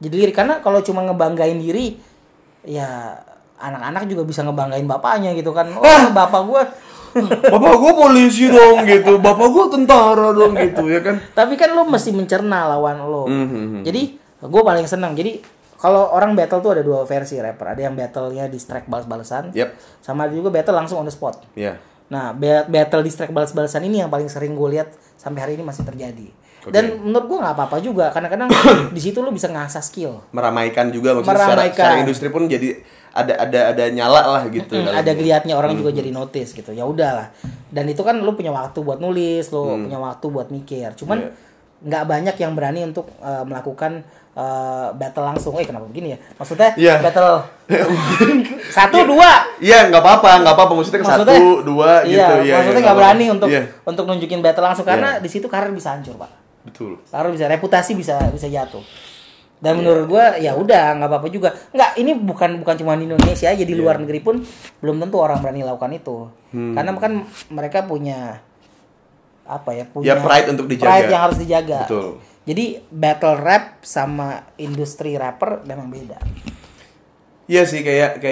jadi lirik. Karena kalau cuma ngebanggain diri, ya anak-anak juga bisa ngebanggain bapaknya gitu kan. Bapak gua bapak gue polisi dong gitu, bapak gue tentara dong gitu ya kan. Tapi kan lo mesti mencerna lawan lo. Jadi gue paling senang. Jadi kalau orang battle tuh ada dua versi rapper. Ada yang battle-nya di strike balas-balasan. Yep. Sama ada juga battle langsung on the spot. Iya. Nah, battle di strike balas-balasan ini yang paling sering gue lihat sampai hari ini masih terjadi. Okay. Dan menurut gue nggak apa-apa juga. Kadang-kadang di situ lo bisa ngasah skill. Meramaikan juga maksudnya secara industri pun jadi ada nyala lah gitu. Ada geliatnya, orang juga jadi notice gitu. Ya udahlah. Dan itu kan lo punya waktu buat nulis, lo punya waktu buat mikir. Cuman nggak banyak yang berani untuk melakukan battle langsung. Kenapa begini ya? Maksudnya battle 1, 2. Iya, nggak apa-apa. Maksudnya 1, 2 gitu. Maksudnya nggak berani untuk nunjukin battle langsung karena di situ karir bisa hancur, Pak. Betul. Karir bisa, reputasi bisa jatuh. Dan menurut gua ya udah nggak apa-apa juga. Nggak, ini bukan cuma di Indonesia aja, di luar negeri pun belum tentu orang berani lakukan itu. Karena kan mereka punya punya pride untuk dijaga. Pride yang harus dijaga. Betul. Jadi battle rap sama industri rapper memang beda. Iya sih, kayak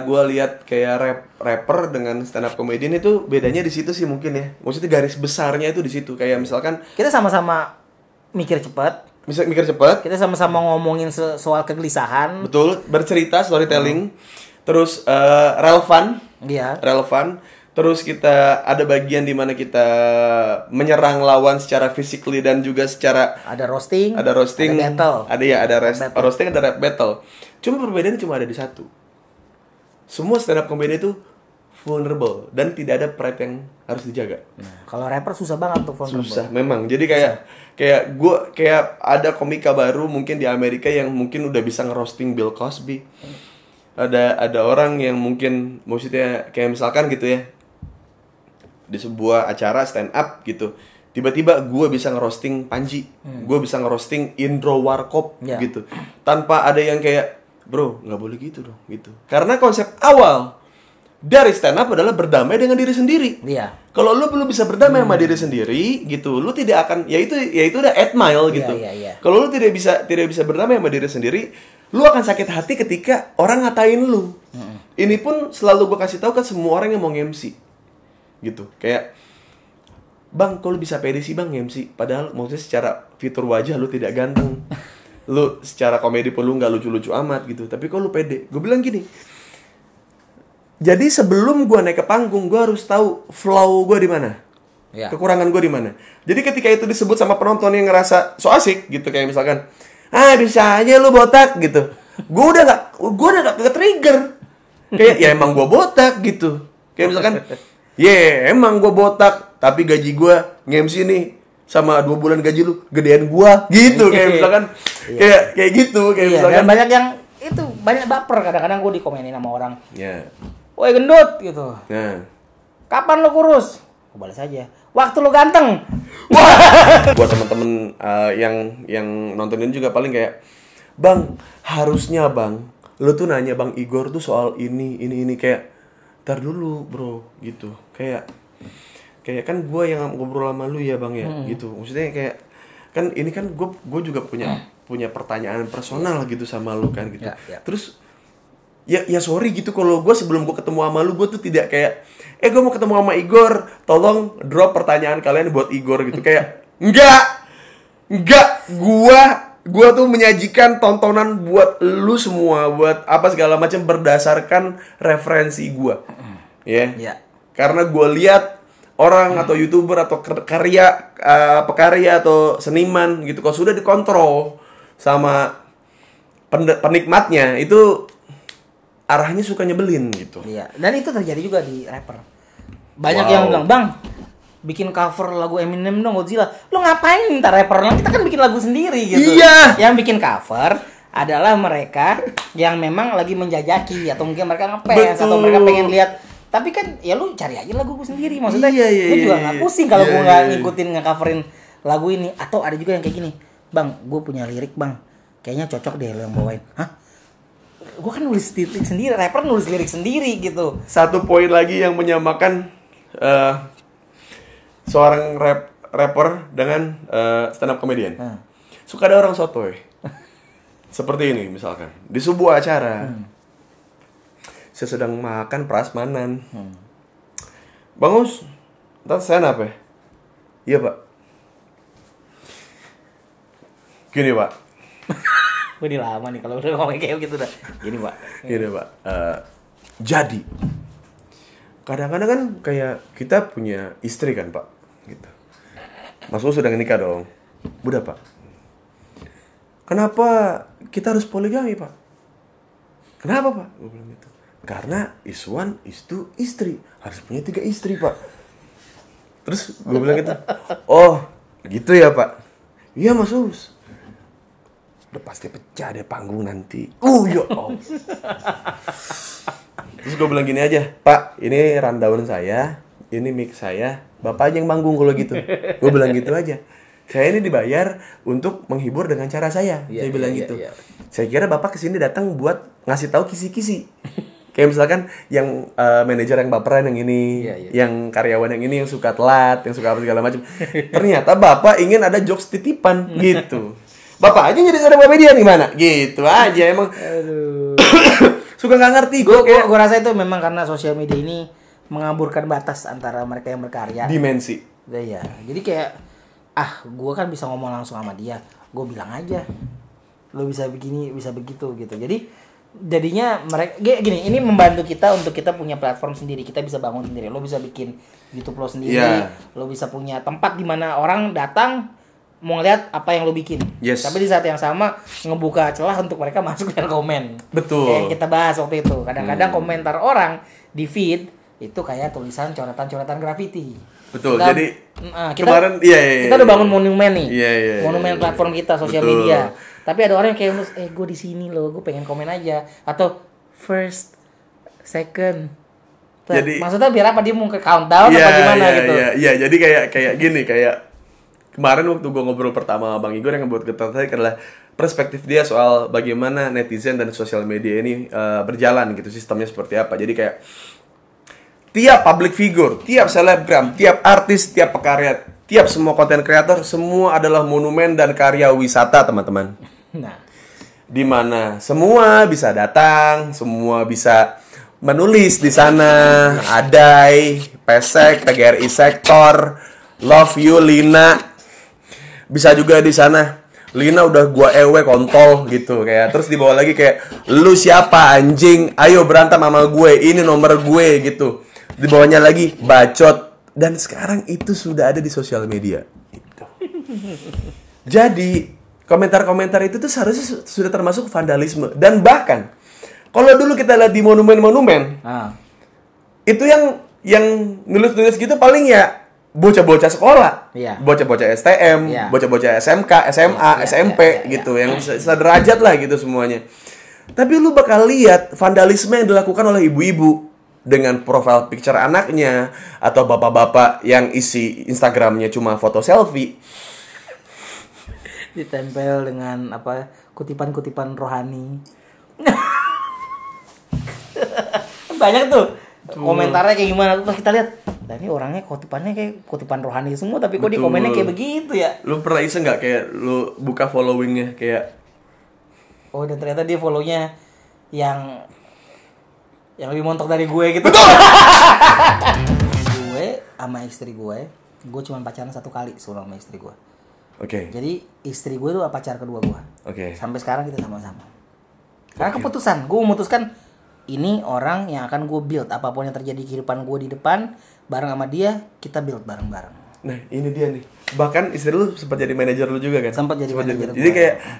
gue lihat kayak rapper dengan stand up comedian itu bedanya di situ sih mungkin ya. Maksudnya garis besarnya itu di situ. Kayak misalkan kita sama-sama mikir cepat. Mikir cepat. Kita sama-sama ngomongin soal kegelisahan. Betul, bercerita, storytelling. Terus relevan. Iya. Relevan. Terus kita ada bagian di mana kita menyerang lawan secara physically dan juga secara ada roasting, ada battle. Ada roasting, ada rap battle. Cuma perbedaannya cuma ada di satu. Semua stand up comedy itu vulnerable dan tidak ada pride yang harus dijaga. Nah, kalau rapper susah banget untuk vulnerable. Susah memang. Jadi kayak ada komika baru mungkin di Amerika yang mungkin udah bisa ngerosting Bill Cosby. Ada orang yang mungkin maksudnya kayak misalkan gitu ya, di sebuah acara stand up gitu, tiba-tiba gue bisa ngerosting Panji, gue bisa ngerosting Indro Warkop gitu, tanpa ada yang kayak, bro nggak boleh gitu dong gitu. Karena konsep awal dari stand up adalah berdamai dengan diri sendiri. Iya. Kalau lu belum bisa berdamai sama diri sendiri gitu, lu tidak akan, ya itu udah 8 mile gitu. Iya. Kalau lu tidak bisa berdamai sama diri sendiri, lu akan sakit hati ketika orang ngatain lu. Ini pun selalu gue kasih tahu ke semua orang yang mau nge-MC. Gitu. Kayak, bang, kok lu bisa pede sih bang nge-MC? Padahal maksudnya secara fitur wajah lu tidak ganteng. Lu secara komedi pun lu gak lucu-lucu amat gitu. Tapi kok lu pede? Gue bilang gini, jadi sebelum gue naik ke panggung, gue harus tahu flow gue di mana, kekurangan gue di mana. Jadi ketika itu disebut sama penonton yang ngerasa so asik gitu, kayak misalkan, bisa aja lu botak gitu, gue udah gak ke-trigger. Kayak ya emang gue botak gitu. Kayak misalkan, emang gue botak, tapi gaji gue nge-MC nih sama 2 bulan gaji lu gedean gue gitu. Kayak misalkan, kayak gitu. Kayak misalkan. Dan banyak yang itu banyak baper, kadang-kadang gue dikomenin sama orang. Woi gendut gitu. Kapan lo kurus? Gue balas aja, waktu lo ganteng. Buat temen-temen yang nontonin juga paling kayak, Bang, harusnya bang, lu tuh nanya Bang Igor tuh soal ini kayak, ntar dulu bro, gitu. Kayak kan gue yang ngobrol sama lu ya bang ya, gitu. Maksudnya kayak, kan ini kan gue juga punya pertanyaan personal gitu sama lu kan gitu. Terus ya sorry gitu kalau gue sebelum gue ketemu sama lu, gue tuh tidak kayak, gue mau ketemu sama Igor, tolong drop pertanyaan kalian buat Igor gitu. Kayak enggak, gue tuh menyajikan tontonan buat lu semua, buat apa segala macam berdasarkan referensi gue, ya. Karena gue lihat orang atau youtuber atau pekarya atau seniman gitu, kalau sudah dikontrol sama penikmatnya itu arahnya suka nyebelin gitu. Iya, dan itu terjadi juga di rapper. Banyak yang bilang, "Bang, bikin cover lagu Eminem dong, Godzilla." Lo ngapain minta rapper? Kita kan bikin lagu sendiri gitu. Iya. Yang bikin cover adalah mereka yang memang lagi menjajaki, atau mungkin mereka ngefans, atau mereka pengen lihat. Tapi kan ya lu cari aja lagu gue sendiri. Maksudnya gue juga gak pusing kalau gue gak ngikutin, nge-coverin lagu ini. Atau ada juga yang kayak gini, "Bang, gue punya lirik bang, kayaknya cocok deh lo yang bawain." Hah? Gue kan nulis lirik sendiri, rapper nulis lirik sendiri gitu. Satu poin lagi yang menyamakan seorang rapper dengan stand up comedian. Suka ada orang sotoy. Seperti ini misalkan, di sebuah acara, saya sedang makan prasmanan. Bang Us, ntar stand up ya? Iya pak. Gini pak. Gue ini lama nih kalau udah ngomong kayak gitu dah. Gini pak. Jadi kadang-kadang kan kayak kita punya istri kan pak, gitu. Mas Us sudah nikah dong. Udah pak. Kenapa kita harus poligami pak? Kenapa pak? Gue bilang gitu. Karena Iswan itu istri, harus punya 3 istri pak. Terus gue bilang gitu. Oh gitu ya pak. Iya Mas Us. Udah pasti pecah deh panggung nanti. Ya Allah. Terus gue bilang gini aja, Pak, ini rundown saya, ini mic saya, Bapak aja yang manggung kalau gitu. Gue bilang gitu aja. Saya ini dibayar untuk menghibur dengan cara saya. Saya bilang gitu. Saya kira Bapak kesini datang buat ngasih tahu kisi-kisi. Kayak misalkan yang manajer yang baperan yang ini, yang karyawan yang ini yang suka telat, yang suka apa segala macam. Ternyata Bapak ingin ada jokes titipan gitu. Bapak aja jadi stand up comedian gimana? Gitu aja emang. Aduh. Suka nggak ngerti. Gue rasa itu memang karena sosial media ini mengaburkan batas antara mereka yang berkarya. Dimensi. Iya. Jadi kayak gue kan bisa ngomong langsung sama dia. Gue bilang aja, lo bisa begini, bisa begitu gitu. Jadi jadinya mereka gini, ini membantu kita untuk kita punya platform sendiri. Kita bisa bangun sendiri. Lo bisa bikin YouTube lo sendiri. Lo bisa punya tempat di mana orang datang mau ngeliat apa yang lo bikin. Tapi di saat yang sama ngebuka celah untuk mereka masuk dan komen. Betul. Kayak kita bahas waktu itu. Kadang-kadang komentar orang di feed itu kayak tulisan coretan-coretan grafiti. Betul. Jadi kemarin kita udah bangun monumen nih. Monumen platform kita sosial media. Tapi ada orang yang kayak nulis, gue di sini loh, gue pengen komen aja, atau first, second. Jadi maksudnya biar apa, dia mau ke countdown apa gimana gitu. Iya, jadi kayak gini, kayak kemarin waktu gue ngobrol pertama sama Bang Igor, yang membuat kita tertarik adalah perspektif dia soal bagaimana netizen dan sosial media ini berjalan gitu, sistemnya seperti apa. Jadi kayak tiap public figure, tiap selebgram, tiap artis, tiap pekarya, tiap semua konten kreator, semua adalah monumen dan karya wisata, teman-teman. Di mana semua bisa datang, semua bisa menulis di sana. Adai, Pesek, PGRI Sektor, Love You, Lina. Bisa juga di sana, Lina udah gua ewe kontol gitu kayak. Terus dibawa lagi kayak, lu siapa anjing? Ayo berantem sama gue. Ini nomor gue gitu. Dibawanya lagi bacot. Dan sekarang itu sudah ada di sosial media gitu. Jadi komentar-komentar itu tuh seharusnya sudah termasuk vandalisme. Dan bahkan kalau dulu kita lihat di monumen-monumen, itu yang nulis-nulis gitu paling ya bocah-bocah sekolah, bocah-bocah STM, bocah-bocah SMK, SMA, SMP gitu, yang sederajat lah gitu semuanya. Tapi lu bakal lihat vandalisme yang dilakukan oleh ibu-ibu dengan profile picture anaknya, atau bapak-bapak yang isi Instagramnya cuma foto selfie, ditempel dengan kutipan-kutipan rohani. Banyak tuh komentarnya kayak gimana. Pas kita lihat, nah ini orangnya kutipannya kayak kutipan rohani semua, tapi kok di komennya kayak begitu ya. Lu pernah iseng nggak kayak lu buka followingnya kayak, oh dan ternyata dia follownya yang lebih montok dari gue gitu. betul. Gue sama istri gue cuma pacaran 1 kali sama istri gue. Oke. Jadi istri gue tuh pacar kedua gue. Oke. Sampai sekarang kita sama-sama. Karena keputusan, gue memutuskan ini orang yang akan gue build, apapun yang terjadi kehidupan gue di depan, bareng sama dia kita build bareng-bareng. Nah ini dia nih. Bahkan istri lu sempat jadi manajer lu juga kan? Sempat jadi manajer. Jadi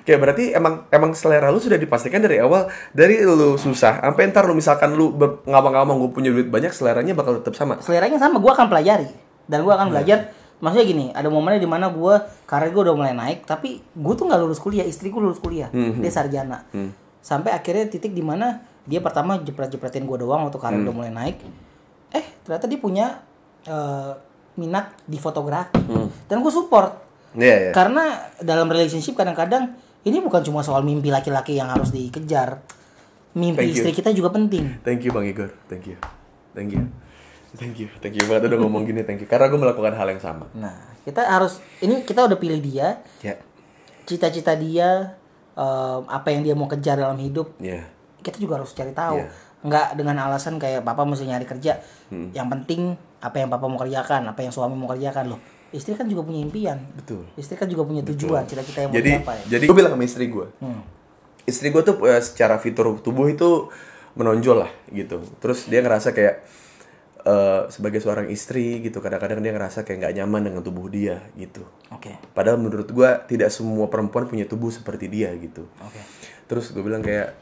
kayak berarti emang selera lu sudah dipastikan dari awal, dari lu susah sampai ntar lu misalkan lu ngawang-ngawang gue punya duit banyak, seleranya bakal tetap sama. Seleranya sama, gue akan pelajari dan gue akan belajar. Maksudnya gini, ada momennya di mana gue karir gue udah mulai naik, tapi gue tuh nggak lulus kuliah, istri gue lulus kuliah, dia sarjana. Sampai akhirnya titik di mana dia pertama jepret-jepretin gue doang waktu karir udah mulai naik. Ternyata dia punya minat di fotografi dan gue support. Karena dalam relationship kadang-kadang ini bukan cuma soal mimpi laki-laki yang harus dikejar, mimpi istri kita juga penting. Thank you Bang Igor, thank you banget udah ngomong gini, thank you. Karena gue melakukan hal yang sama. Nah, kita udah pilih dia, cita-cita dia, apa yang dia mau kejar dalam hidup. Kita juga harus cari tahu. Nggak dengan alasan kayak papa mesti nyari kerja. Yang penting apa yang papa mau kerjakan, apa yang suami mau kerjakan. Loh, istri kan juga punya impian. Betul. Istri kan juga punya tujuan, cita-cita yang mau dicapai. Jadi gue bilang sama istri gue. Istri gue tuh secara fitur tubuh itu menonjol lah gitu. Terus dia ngerasa kayak sebagai seorang istri gitu, kadang-kadang dia ngerasa kayak nggak nyaman dengan tubuh dia gitu. Padahal menurut gue tidak semua perempuan punya tubuh seperti dia gitu. Terus gue bilang kayak,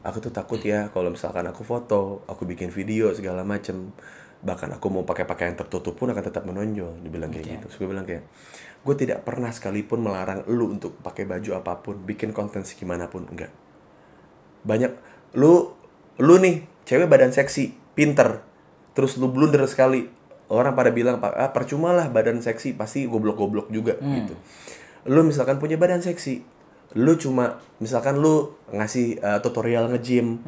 aku tuh takut ya kalau misalkan aku foto, aku bikin video segala macem, bahkan aku mau pakai pakaian tertutup pun akan tetap menonjol. Dia bilang kayak gitu. Terus gue bilang kayak, gue tidak pernah sekalipun melarang lu untuk pakai baju apapun, bikin konten segimanapun, enggak. Banyak lu nih cewek badan seksi, pinter, terus lu blunder sekali, orang pada bilang percuma lah badan seksi, pasti goblok-goblok juga gitu. Lu misalkan punya badan seksi, lu cuma misalkan lu ngasih tutorial nge-gym,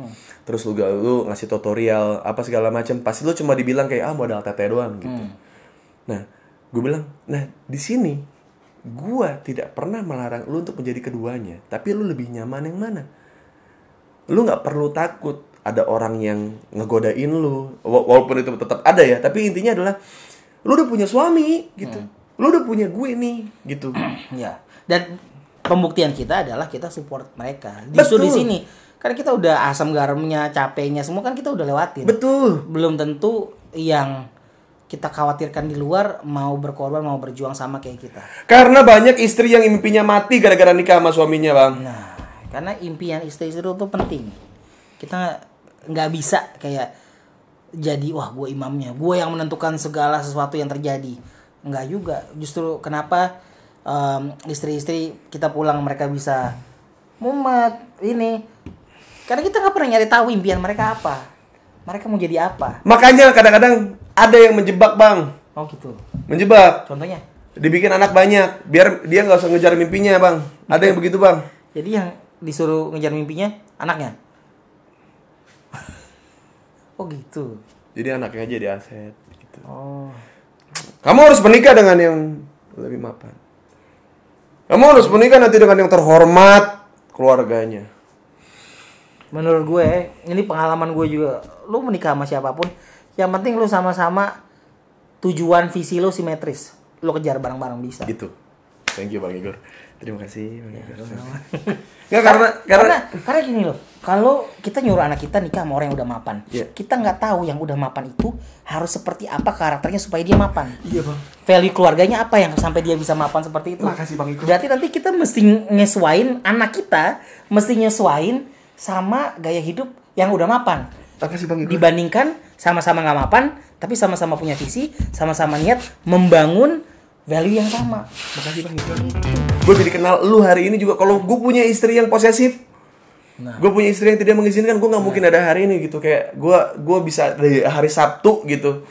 terus lu ngasih tutorial apa segala macam, pasti lu cuma dibilang kayak modal tete doang gitu. Nah, gue bilang, nah di sini gue tidak pernah melarang lu untuk menjadi keduanya, tapi lu lebih nyaman yang mana? Lu nggak perlu takut ada orang yang ngegodain lu, walaupun itu tetap ada ya, tapi intinya adalah lu udah punya suami gitu, lu udah punya gue nih gitu. Ya, dan pembuktian kita adalah kita support mereka. Justru di sini kan kita udah asam garamnya, capeknya semua kan kita udah lewatin. Betul. Belum tentu yang kita khawatirkan di luar mau berkorban, mau berjuang sama kayak kita. Karena banyak istri yang impinya mati gara-gara nikah sama suaminya, Bang. Nah, karena impian istri-istri itu penting. Kita nggak bisa kayak jadi wah gue imamnya, gue yang menentukan segala sesuatu yang terjadi. Nggak juga. Justru kenapa istri-istri kita pulang mereka bisa mumet ini, karena kita nggak pernah nyari tahu impian mereka apa, mereka mau jadi apa. Makanya kadang-kadang ada yang menjebak, Bang. Oh gitu. Menjebak. Contohnya? Dibikin anak banyak biar dia nggak usah ngejar mimpinya, Bang. Ada yang begitu, Bang. Jadi yang disuruh ngejar mimpinya anaknya. Oh gitu. Jadi anaknya jadi aset gitu. Oh. Kamu harus menikah dengan yang lebih mapan. Kamu harus menikah nanti dengan yang terhormat keluarganya. Menurut gue, ini pengalaman gue juga. Lu menikah sama siapapun, yang penting lu sama-sama tujuan visi lu simetris. Lu kejar bareng-bareng bisa. Gitu. Thank you Bang Igor. Terima kasih Bang Igor. Nggak, karena gini loh. Kalau kita nyuruh anak kita nikah sama orang yang udah mapan, kita nggak tahu yang udah mapan itu harus seperti apa karakternya supaya dia mapan. Iya Bang. Value keluarganya apa yang sampai dia bisa mapan seperti itu. Makasih Bang Igor. Berarti nanti kita mesti nyesuain anak kita, mesti nyesuain sama gaya hidup yang udah mapan. Makasih Bang Igor. Dibandingkan sama-sama nggak mapan, tapi sama-sama punya visi, sama-sama niat membangun value yang sama. Makasih Bang Igor. Gue jadi kenal lu hari ini juga. Kalau gue punya istri yang posesif, gue punya istri yang tidak mengizinkan, gue nggak mungkin ada hari ini gitu. Kayak gue bisa dari hari Sabtu gitu.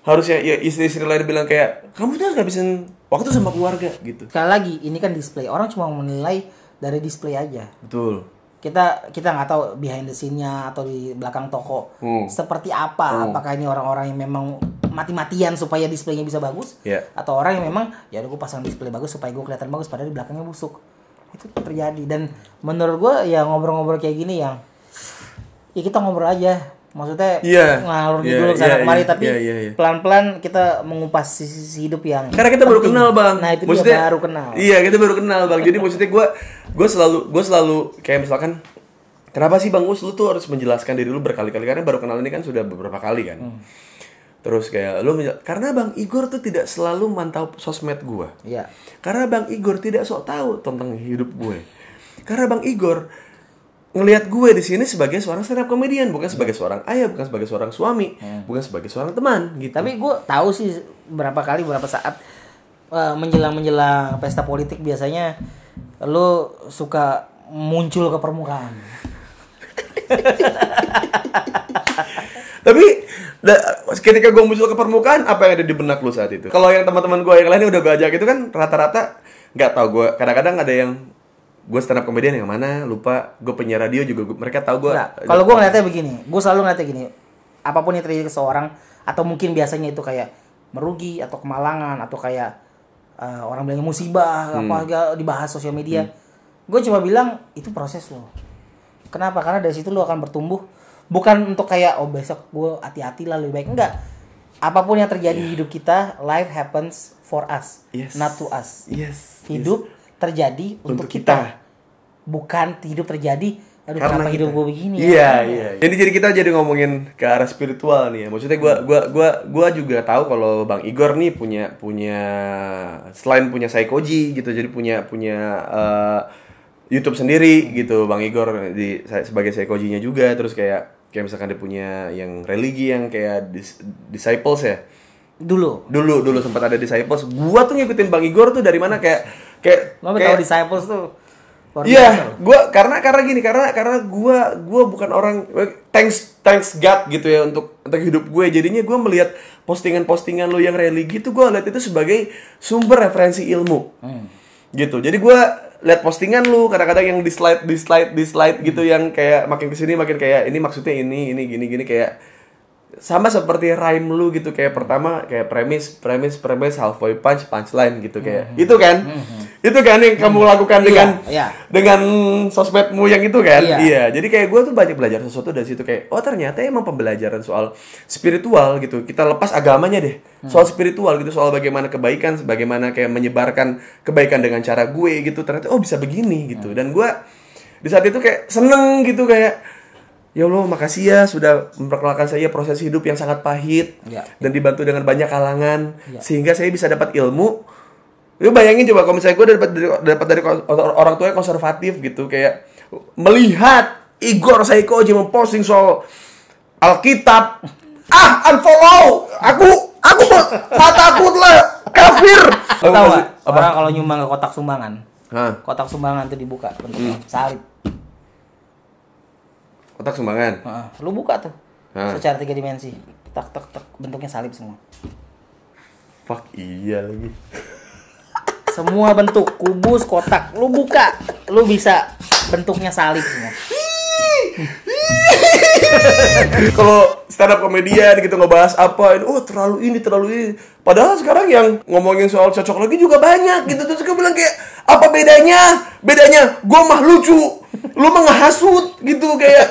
Harusnya ya istri-istri lain bilang kayak, kamu tuh harus ngabisin waktu sama keluarga gitu. Sekali lagi, ini kan display. Orang cuma menilai dari display aja. Betul. Kita nggak tahu behind the scene-nya atau di belakang toko seperti apa. Apakah ini orang-orang yang memang mati-matian supaya displaynya bisa bagus, atau orang yang memang ya udah gue pasang display bagus supaya gue kelihatan bagus padahal di belakangnya busuk. Itu terjadi. Dan menurut gue ya ngobrol-ngobrol kayak gini yang ya kita ngobrol aja. Maksudnya ngalur dulu sana kemari tapi pelan-pelan kita mengupas sisi hidup yang karena kita baru kenal, Bang. Nah, itu maksudnya, baru kenal. Iya, kita baru kenal, Bang. Jadi maksudnya gue selalu kayak misalkan kenapa sih Bang Us lu tuh harus menjelaskan diri lu berkali-kali karena baru kenal ini kan sudah beberapa kali kan. Terus kayak lu karena Bang Igor tuh tidak selalu mantau sosmed gue. Iya. Karena Bang Igor tidak sok tahu tentang hidup gue. Karena Bang Igor ngelihat gue di sini sebagai seorang stand up comedian, bukan sebagai seorang ayah, bukan sebagai seorang suami, bukan sebagai seorang teman gitu. Tapi gue tahu sih berapa saat menjelang pesta politik biasanya lo suka muncul ke permukaan. Tapi ketika gue muncul ke permukaan, apa yang ada di benak lu saat itu? Kalau yang teman-teman gue yang lain udah gue ajak itu kan rata-rata nggak tahu gue. Kadang-kadang ada yang gue stand up comedian yang mana lupa, gue penyiar radio juga mereka tahu gue. Kalau gue ngeliatnya begini, gue selalu ngeliatnya gini, apapun yang terjadi ke seorang atau mungkin biasanya itu kayak merugi atau kemalangan atau kayak orang bilang musibah apa dibahas sosial media, gue cuma bilang itu proses lo. Kenapa? Karena dari situ lo akan bertumbuh, bukan untuk kayak oh besok gue hati-hati lah lebih baik, enggak. Apapun yang terjadi di hidup kita, life happens for us, not to us. Hidup terjadi untuk kita. Bukan hidup terjadi aduh karena kenapa hidup gue begini ya. Jadi kita jadi ngomongin ke arah spiritual nih ya. Maksudnya gue juga tahu kalau Bang Igor nih punya selain punya Saikoji gitu, jadi punya YouTube sendiri gitu Bang Igor sebagai Saikojinya juga. Terus kayak misalkan dia punya yang religi yang kayak Disciples ya. Dulu sempat ada Disciples. Gua tuh ngikutin Bang Igor tuh dari mana kayak lo tahu Disciples tuh. Iya, karena gua bukan orang thanks God gitu ya untuk hidup gue. Jadinya gue melihat postingan-postingan lo yang religi tuh gue lihat itu sebagai sumber referensi ilmu. Gitu. Jadi gue lihat postingan lu kadang-kadang yang di slide gitu yang kayak makin kesini makin kayak ini maksudnya ini gini kayak sama seperti rhyme lu gitu, kayak pertama kayak premis halfway punchline gitu kayak itu kan yang kamu lakukan dengan sosmedmu yang itu kan. Iya, jadi kayak gue tuh banyak belajar sesuatu dari situ kayak oh ternyata emang pembelajaran soal spiritual gitu, kita lepas agamanya deh, soal spiritual gitu, soal bagaimana kebaikan, bagaimana kayak menyebarkan kebaikan dengan cara gue gitu, ternyata oh bisa begini gitu. Dan gue di saat itu kayak seneng gitu kayak ya Allah, makasih ya sudah memperkenalkan saya proses hidup yang sangat pahit dan dibantu dengan banyak kalangan sehingga saya bisa dapat ilmu. Lu bayangin coba kalau misalnya gue dapat dari orang tua yang konservatif gitu, kayak melihat Igor Saikoji memposting soal Alkitab, unfollow aku mataku telah kafir. Tahu nggak? Orang kalau nyumbang ke kotak sumbangan, kotak sumbangan itu dibuka bentuknya salib. Kotak sumbangan. Lu buka tuh. Secara 3 dimensi. Tak bentuknya salib semua. Fuck iya lagi. Semua bentuk kubus, kotak, lu buka, lu bisa bentuknya salib semua. Kalau stand up komedian gitu ngebahas apa, oh terlalu ini. Padahal sekarang yang ngomongin soal cocok lagi juga banyak gitu. Terus gue bilang kayak apa bedanya gue mah lucu, lu mah ngehasut gitu kayak.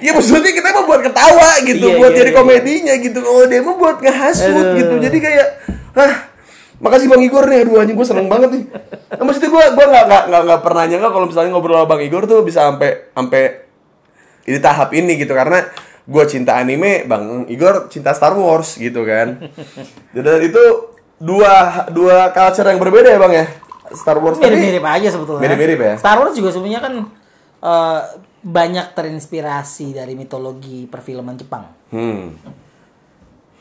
Ya maksudnya kita mah buat ketawa gitu, buat jadi komedinya gitu. Oh dia mah buat ngehasut gitu. Jadi kayak makasih Bang Igor nih, aduh anjing gue seneng banget nih. Nah, maksudnya gue nggak pernah nyangka kalau misalnya ngobrol sama Bang Igor tuh bisa sampai di tahap ini gitu, karena gue cinta anime, Bang Igor cinta Star Wars gitu kan. Dan itu dua culture yang berbeda ya Bang ya. Star Wars mirip-mirip aja sebetulnya. Mirip-mirip ya. Star Wars juga sebenarnya kan banyak terinspirasi dari mitologi perfilman Jepang.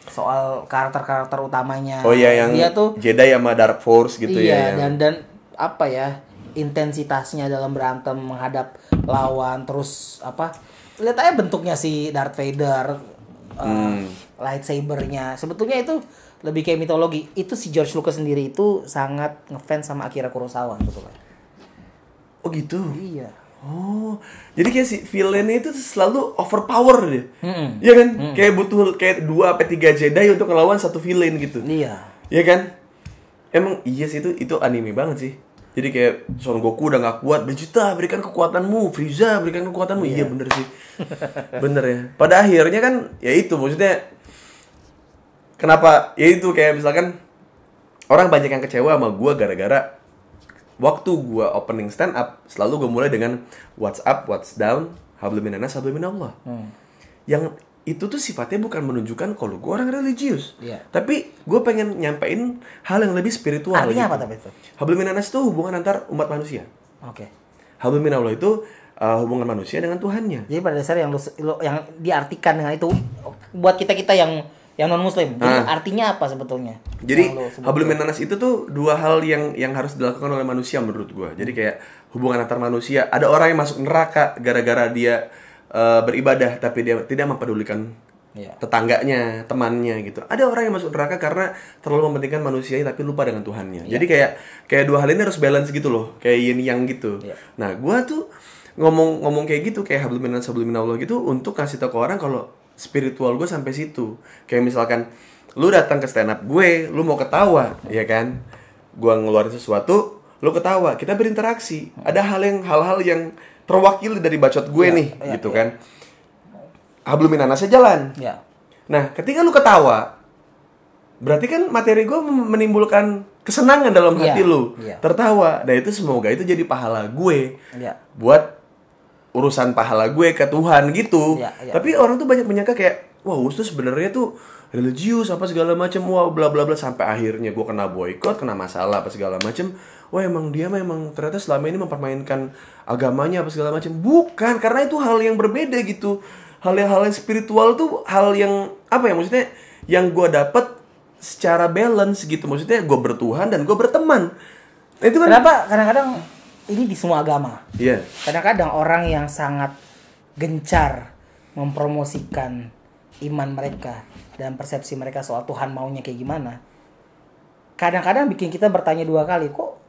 Soal karakter utamanya. Oh iya, yang dia tuh Jedi sama Dark Force gitu ya. Iya, dan apa ya, intensitasnya dalam berantem menghadap lawan, terus apa? Lihat aja bentuknya si Darth Vader, lightsabernya. Sebetulnya itu lebih kayak mitologi. Itu si George Lucas sendiri itu sangat ngefans sama Akira Kurosawa sebetulnya. Oh gitu. Iya. Oh, jadi kayak si villainnya itu selalu overpower deh. Iya kan? Kayak butuh kayak 2 sampai 3 Jedi untuk ngelawan satu villain gitu. Iya. Iya kan? Emang iya sih itu anime banget sih. Jadi kayak Son Goku udah gak kuat, Vegeta berikan kekuatanmu, Frieza berikan kekuatanmu. Iya bener sih. Bener ya. Pada akhirnya kan ya itu maksudnya kenapa? Ya itu kayak misalkan orang banyak yang kecewa sama gue gara-gara waktu gue opening stand up selalu gue mulai dengan what's up, what's down, hablumminanas, habluminallah. Yang itu tuh sifatnya bukan menunjukkan kalau gue orang religius, tapi gue pengen nyampein hal yang lebih spiritual. Artinya gitu. apa tapi itu? Hablumminanas itu hubungan antar umat manusia. Oke. Habluminallah itu hubungan manusia dengan Tuhannya. Jadi pada dasarnya yang diartikan dengan itu buat kita yang non muslim. Jadi artinya apa sebetulnya? Jadi hablumminanas itu tuh 2 hal yang harus dilakukan oleh manusia menurut gue. Jadi kayak hubungan antar manusia. Ada orang yang masuk neraka gara-gara dia beribadah tapi dia tidak mempedulikan tetangganya, temannya gitu. Ada orang yang masuk neraka karena terlalu mementingkan manusia tapi lupa dengan Tuhannya. Jadi kayak 2 hal ini harus balance gitu loh, kayak yin yang gitu. Nah, gua tuh ngomong kayak gitu, kayak habluminallah gitu untuk kasih tau ke orang kalau spiritual gue sampai situ. Kayak misalkan lu datang ke stand up gue, lu mau ketawa, ya kan? Gua ngeluarin sesuatu, lu ketawa, kita berinteraksi. Ada hal-hal yang terwakili dari bacot gue gitu kan. Habluminanasnya jalan. Nah, ketika lu ketawa, berarti kan materi gue menimbulkan kesenangan dalam hati lu. Tertawa. Nah, itu semoga itu jadi pahala gue. Buat urusan pahala gue ke Tuhan gitu. Tapi orang tuh banyak menyangka kayak, wah, Uus tuh sebenarnya tuh religius apa segala macam, wah bla bla bla, sampai akhirnya gue kena boykot, kena masalah apa segala macam. Wah, emang dia memang ternyata selama ini mempermainkan agamanya apa segala macam. Bukan, karena itu hal yang berbeda gitu. Hal yang spiritual tuh hal yang apa ya, maksudnya yang gue dapet secara balance gitu. Maksudnya gue bertuhan dan gue berteman. Nah, itu kan kenapa kadang-kadang ini di semua agama. Kadang-kadang orang yang sangat gencar mempromosikan iman mereka dan persepsi mereka soal Tuhan maunya kayak gimana. Kadang-kadang bikin kita bertanya 2 kali, kok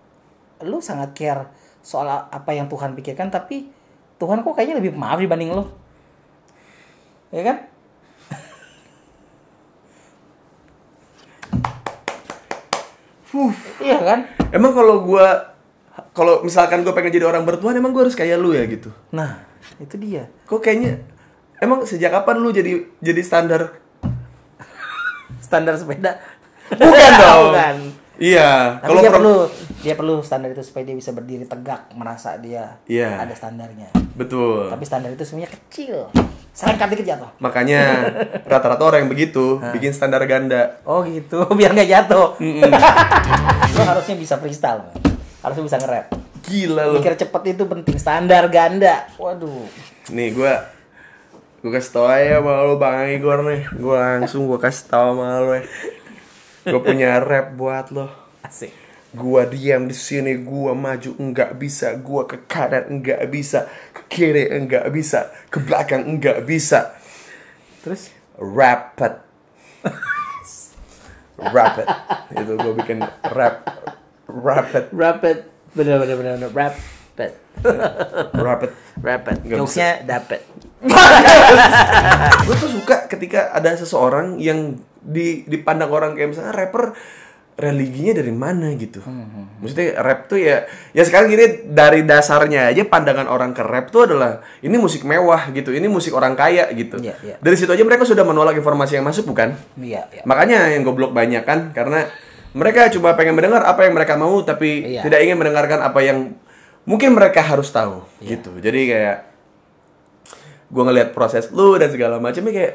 lu sangat care soal apa yang Tuhan pikirkan, tapi Tuhan kok kayaknya lebih maaf dibanding lu. Ya kan? Iya kan? Emang kalau misalkan gue pengen jadi orang bertuhan, emang gue harus kayak lu ya gitu. Nah, itu dia. Kok kayaknya emang sejak kapan lu jadi standar sepeda? Bukan dong. Bukan. Iya. Tapi dia perlu standar itu supaya dia bisa berdiri tegak, merasa dia ada standarnya. Betul. Tapi standar itu sebenarnya kecil. Serangkat dikit jatuh. Makanya rata-rata orang yang begitu bikin standar ganda. Oh gitu, biar nggak jatuh. Lo harusnya bisa freestyle, harusnya bisa nge-rap. Gila lo. Mikir cepet itu penting, standar ganda. Waduh. Nih gue kasih tau aja sama lo Bang Igor nih. Gue langsung kasih tau sama lo ya. Gue punya rap buat lo. Asik. Gua diam di sini, gua maju enggak bisa, gua ke kanan enggak bisa, ke kiri enggak bisa, ke belakang enggak bisa. Terus rapid. Itu gua bikin rapid. Bener rapid. Jokesnya dapet. Gue tuh suka ketika ada seseorang yang dipandang orang kayak misalnya rapper, religinya dari mana gitu. Maksudnya rap tuh ya sekarang gini, dari dasarnya aja pandangan orang ke rap tuh adalah ini musik mewah gitu, ini musik orang kaya gitu. Dari situ aja mereka sudah menolak informasi yang masuk, bukan? Makanya yang goblok banyak kan, karena mereka cuma pengen mendengar apa yang mereka mau, tapi tidak ingin mendengarkan apa yang mungkin mereka harus tahu gitu. Jadi kayak gue ngelihat proses lu dan segala macamnya kayak,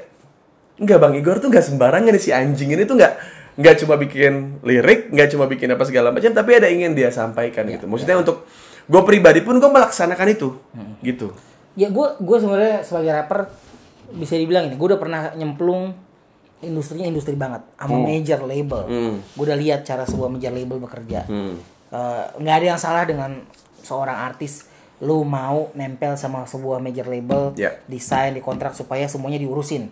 enggak, Bang Igor tuh nggak sembarangan si anjing ini tuh nggak cuma bikin lirik, nggak cuma bikin apa segala macam, tapi ada ingin dia sampaikan gitu. Maksudnya untuk gue pribadi pun gue melaksanakan itu, gitu. Ya gue sebenarnya sebagai rapper bisa dibilang ini, gue udah pernah nyemplung industrinya industri banget, sama major label. Gue udah lihat cara sebuah major label bekerja. Nggak ada yang salah dengan seorang artis lu mau nempel sama sebuah major label, desain, dikontrak supaya semuanya diurusin,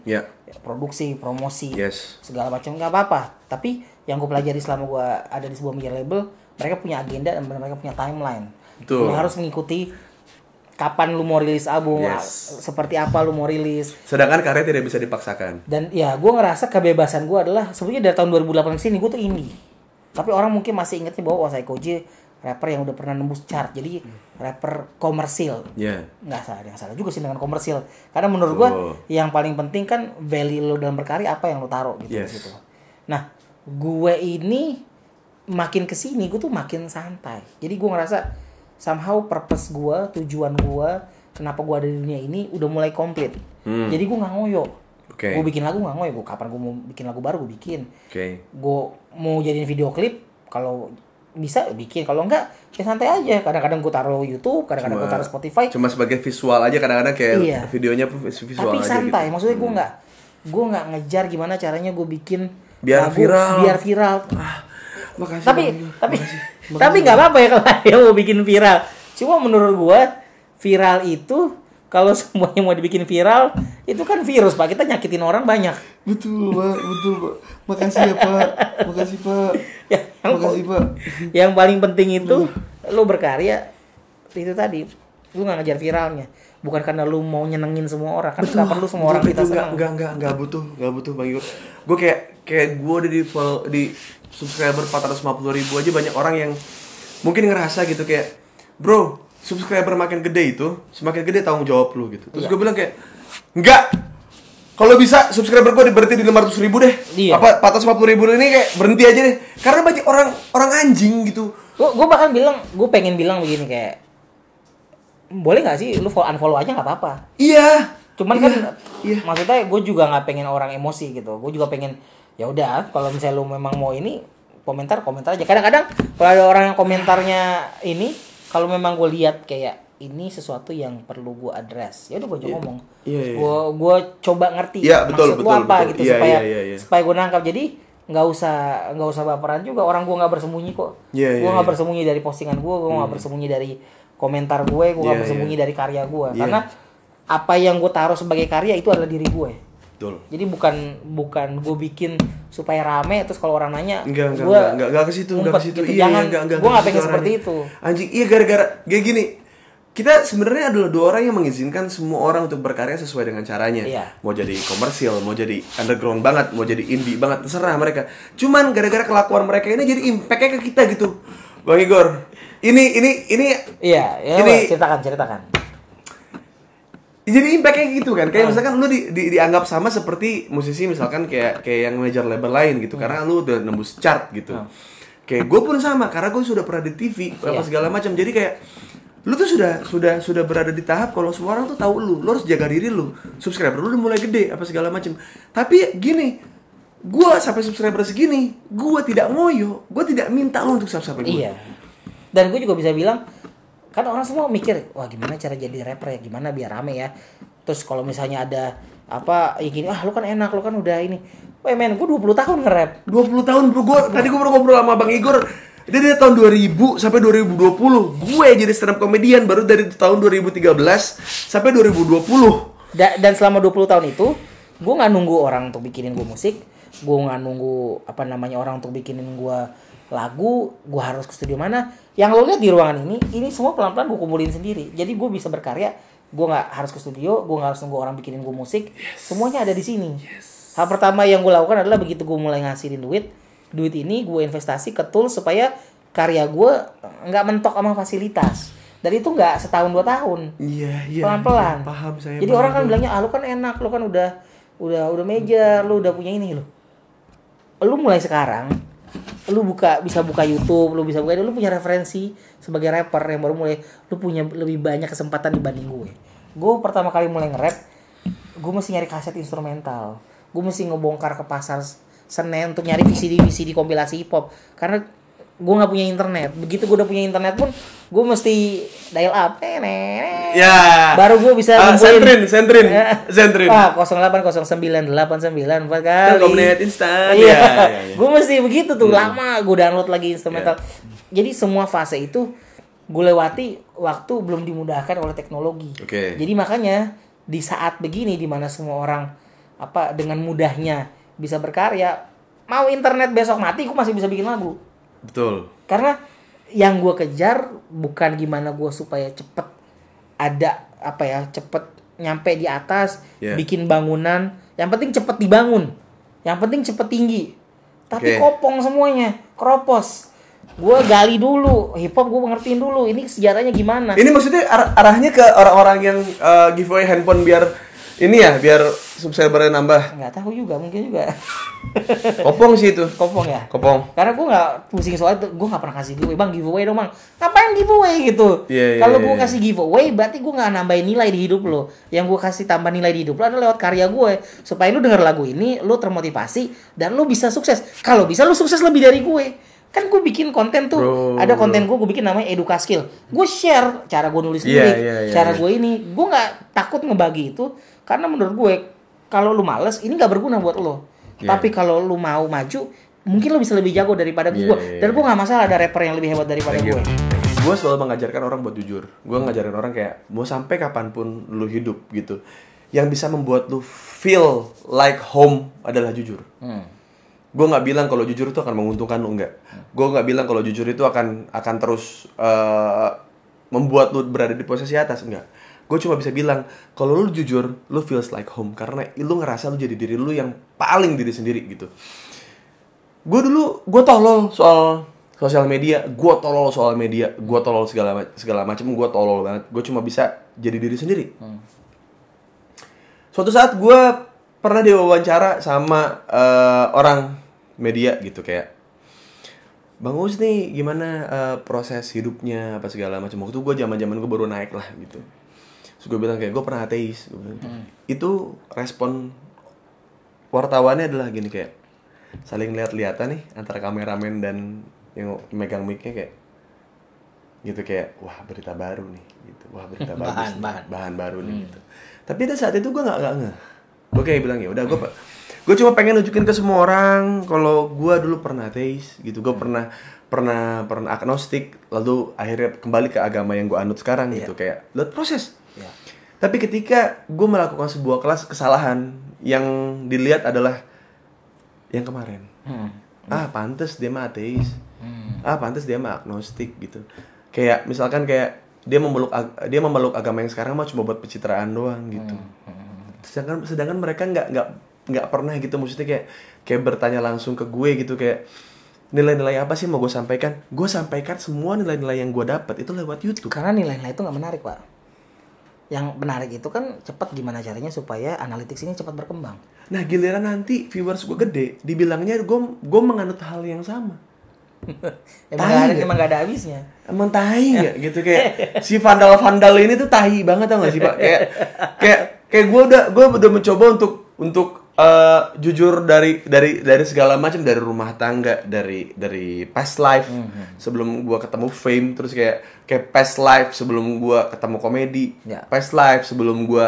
produksi, promosi, segala macam, nggak apa-apa. Tapi yang gue pelajari selama gue ada di sebuah major label, mereka punya agenda dan mereka punya timeline. Betul. Lu harus mengikuti kapan lu mau rilis album, seperti apa lu mau rilis. Sedangkan karya tidak bisa dipaksakan. Dan ya gue ngerasa kebebasan gue adalah sebenarnya dari tahun 2008 sini gue tuh indie. Tapi orang mungkin masih ingetnya bahwa Psycho J rapper yang udah pernah nembus chart, jadi rapper komersil. Nggak salah juga sih dengan komersil. Karena menurut gue yang paling penting kan value lo dalam berkarya, apa yang lo taruh gitu. Gitu. Nah, gue ini makin kesini gue tuh makin santai. Jadi gue ngerasa somehow purpose gue, tujuan gue, kenapa gue ada di dunia ini udah mulai komplit. Jadi gue nggak ngoyo. Gue bikin lagu nggak ngoyo. Gue kapan gue mau bikin lagu baru gue bikin. Gue mau jadiin video klip, kalau bisa bikin, kalau enggak ya santai aja. Kadang-kadang gue taruh YouTube, kadang-kadang gue taruh Spotify. Cuma sebagai visual aja, kadang-kadang kayak videonya visual. Tapi aja santai, gitu. maksudnya gue nggak ngejar gimana caranya gue bikin biar lagu, viral. Makasih tapi nggak apa-apa ya kalau dia mau bikin viral. Cuma menurut gue viral itu, kalau semuanya mau dibikin viral itu kan virus Pak, kita nyakitin orang banyak. Betul Pak. Makasih ya Pak. Makasih Pak. Makasih Pak. Yang paling penting itu lu berkarya itu tadi, lu nggak ngejar viralnya. Bukan karena lu mau nyenengin semua orang, kan nggak perlu semua orang kita senang. Nggak butuh Bang Igor. Gue kayak gue udah di subscriber 450.000 aja, banyak orang yang mungkin ngerasa gitu kayak, bro, subscriber makin gede itu semakin gede tanggung jawab lu gitu. Terus gue bilang kayak, enggak, kalau bisa subscriber gue berhenti di 500.000 deh. Apa 450.000 ini kayak berhenti aja deh, karena banyak orang anjing gitu. Gue bahkan bilang, gue pengen bilang begini kayak, boleh nggak sih lu unfollow aja nggak apa-apa. Iya. Cuman kan maksudnya gue juga nggak pengen orang emosi gitu. Gue juga pengen ya udah, kalau misalnya lu memang mau ini komentar aja. Kadang-kadang kalau ada orang yang komentarnya ini, kalau memang gue lihat kayak ini sesuatu yang perlu gue address, ya udah gue ngomong. Gue coba ngerti maksud lu apa gitu, supaya gue nangkap. Jadi nggak usah baperan juga. Orang gue nggak bersembunyi kok. Gue nggak bersembunyi dari postingan gue nggak bersembunyi dari komentar gue nggak bersembunyi dari karya gue. Karena apa yang gue taruh sebagai karya itu adalah diri gue. Betul. Jadi bukan gue bikin supaya rame, terus kalau orang nanya enggak ke situ, gitu. Jangan, gue nggak pengen seperti itu. Anjing, gara-gara kayak gini. Kita sebenarnya adalah dua orang yang mengizinkan semua orang untuk berkarya sesuai dengan caranya. Mau jadi komersil, mau jadi underground banget, mau jadi indie banget, terserah mereka. Cuman gara-gara kelakuan mereka ini jadi impact-nya ke kita gitu. Bang Igor, ini ceritakan. Jadi impact-nya gitu kan. Kayak misalkan lu dianggap sama seperti musisi misalkan kayak yang major label lain gitu. Karena lu udah nembus chart gitu. Kayak gue pun sama, karena gue sudah pernah di TV apa segala macam. Jadi kayak lu tuh sudah berada di tahap kalau semua orang tuh tahu lu harus jaga diri lu. Subscriber lu udah mulai gede apa segala macam. Tapi gini, gue sampai subscriber segini, gue tidak ngoyo, gue tidak minta lu untuk subscribe gue. Dan gue juga bisa bilang, kan orang semua mikir, wah gimana cara jadi rapper ya, gimana biar rame ya. Terus kalau misalnya ada apa ya gini, lu kan enak, lu kan udah ini. Wah men, gue 20 tahun nge-rap. 20 tahun bro, tadi gue baru ngobrol sama Bang Igor. Dia dari tahun 2000 sampai 2020. Gue jadi stand up comedian baru dari tahun 2013 sampai 2020. Dan selama 20 tahun itu, gue gak nunggu orang untuk bikinin gue musik. Gue gak nunggu orang untuk bikinin gue lagu, gue harus ke studio mana. Yang lo lihat di ruangan ini semua pelan-pelan gue kumpulin sendiri. Jadi gue bisa berkarya, gue nggak harus ke studio, gue nggak harus nunggu orang bikinin gue musik. Semuanya ada di sini. Hal pertama yang gue lakukan adalah begitu gue mulai ngasihin duit ini gue investasi ke tools supaya karya gue nggak mentok sama fasilitas. Dan itu nggak setahun 2 tahun. Pelan-pelan. Paham saya. Jadi orang kan bilangnya, lu kan enak, lu kan udah major, lu udah punya ini lo. Lu mulai sekarang, lu bisa buka YouTube, lu punya referensi sebagai rapper yang baru mulai, lu punya lebih banyak kesempatan dibanding gue. Gue pertama kali mulai nge-rap, gue mesti nyari kaset instrumental, gue mesti ngebongkar ke pasar Senen untuk nyari VCD kompilasi hip hop, karena gue nggak punya internet. Begitu gue udah punya internet pun, gue mesti dial up, baru gue bisa sentrin 080989 kali. Telkomnet instan. Gue mesti begitu tuh, lama gue download lagi instrumental. Jadi semua fase itu gue lewati waktu belum dimudahkan oleh teknologi. Jadi makanya di saat begini, di mana semua orang dengan mudahnya bisa berkarya, mau internet besok mati, gue masih bisa bikin lagu. Betul. Karena yang gue kejar bukan gimana gue supaya cepet ada apa ya, cepet nyampe di atas, bikin bangunan. Yang penting cepet dibangun, yang penting cepet tinggi. Tapi kopong semuanya, keropos. Gue gali dulu, hip hop gue ngertiin dulu. Ini sejarahnya gimana? Ini maksudnya arahnya ke orang-orang yang giveaway handphone biar ini ya, biar subscribernya nambah. Nggak tahu juga, mungkin juga. Kopong sih itu. Kopong ya? Kopong. Karena gue nggak pusing soal itu, gue nggak pernah kasih giveaway. Bang, giveaway dong bang. Ngapain giveaway gitu? Kalau gue kasih giveaway, berarti gue nggak nambahin nilai di hidup lo. Yang gue kasih tambah nilai di hidup lo adalah lewat karya gue. Supaya lo denger lagu ini, lo termotivasi dan lo bisa sukses. Kalau bisa lo sukses lebih dari gue. Kan gue bikin konten tuh, ada konten gue bikin namanya Edukaskill. Gue share cara gue nulis lirik, cara gue ini. Gue nggak takut ngebagi itu, karena menurut gue kalau lu males ini nggak berguna buat lo. Tapi kalau lu mau maju, mungkin lo bisa lebih jago daripada gue. Dan gue nggak masalah ada rapper yang lebih hebat daripada gue. Gue selalu mengajarkan orang buat jujur. Gue ngajarin orang kayak mau sampai kapanpun lu hidup gitu, yang bisa membuat lu feel like home adalah jujur. Gue nggak bilang kalau jujur itu akan menguntungkan lu, enggak. Gue nggak bilang kalau jujur itu akan terus membuat lu berada di posisi atas, enggak. Gue cuma bisa bilang kalau lu jujur, lu feels like home karena lu ngerasa lu jadi diri lu yang paling diri sendiri gitu. Gue tolol soal sosial media, gue tolol segala macam, gue tolol banget. Gue cuma bisa jadi diri sendiri. Suatu saat gue pernah diwawancara sama orang media gitu kayak, Bang Us nih gimana proses hidupnya apa segala macam. Waktu gue zaman gue baru naik lah gitu. Terus gue bilang kayak gue pernah ateis. Itu respon wartawannya adalah gini kayak saling lihat-lihatan nih antara kameramen dan yang megang mic-nya kayak gitu kayak wah berita baru nih gitu, wah berita bagus bahan baru nih gitu. Tapi ada saat itu gue nggak ngeh. Gue kayak bilang ya udah gue cuma pengen nunjukin ke semua orang kalau gue dulu pernah ateis gitu, gue pernah agnostik, lalu akhirnya kembali ke agama yang gue anut sekarang gitu, kayak lihat proses. Tapi ketika gue melakukan sebuah kesalahan yang dilihat adalah yang kemarin, pantes dia mah ateis, pantes dia mah agnostik gitu, kayak misalkan kayak dia memeluk agama yang sekarang mah cuma buat pencitraan doang gitu. Sedangkan mereka nggak pernah gitu, maksudnya kayak bertanya langsung ke gue gitu kayak nilai-nilai apa sih mau gue sampaikan? Gue sampaikan semua nilai-nilai yang gue dapat itu lewat YouTube. Karena nilai-nilai itu nggak menarik, Pak. Yang menarik itu kan cepat gimana caranya supaya analytics ini cepat berkembang. Nah giliran nanti viewers gue gede, dibilangnya gue menganut hal yang sama. Emang gak ada habisnya. Emang tahi nggak gitu kayak si vandal ini tuh tahi banget, tau nggak sih Pak? Kayak gue udah mencoba untuk jujur dari segala macam, dari rumah tangga, dari past life sebelum gue ketemu fame, terus kayak past life sebelum gue ketemu komedi, past life sebelum gue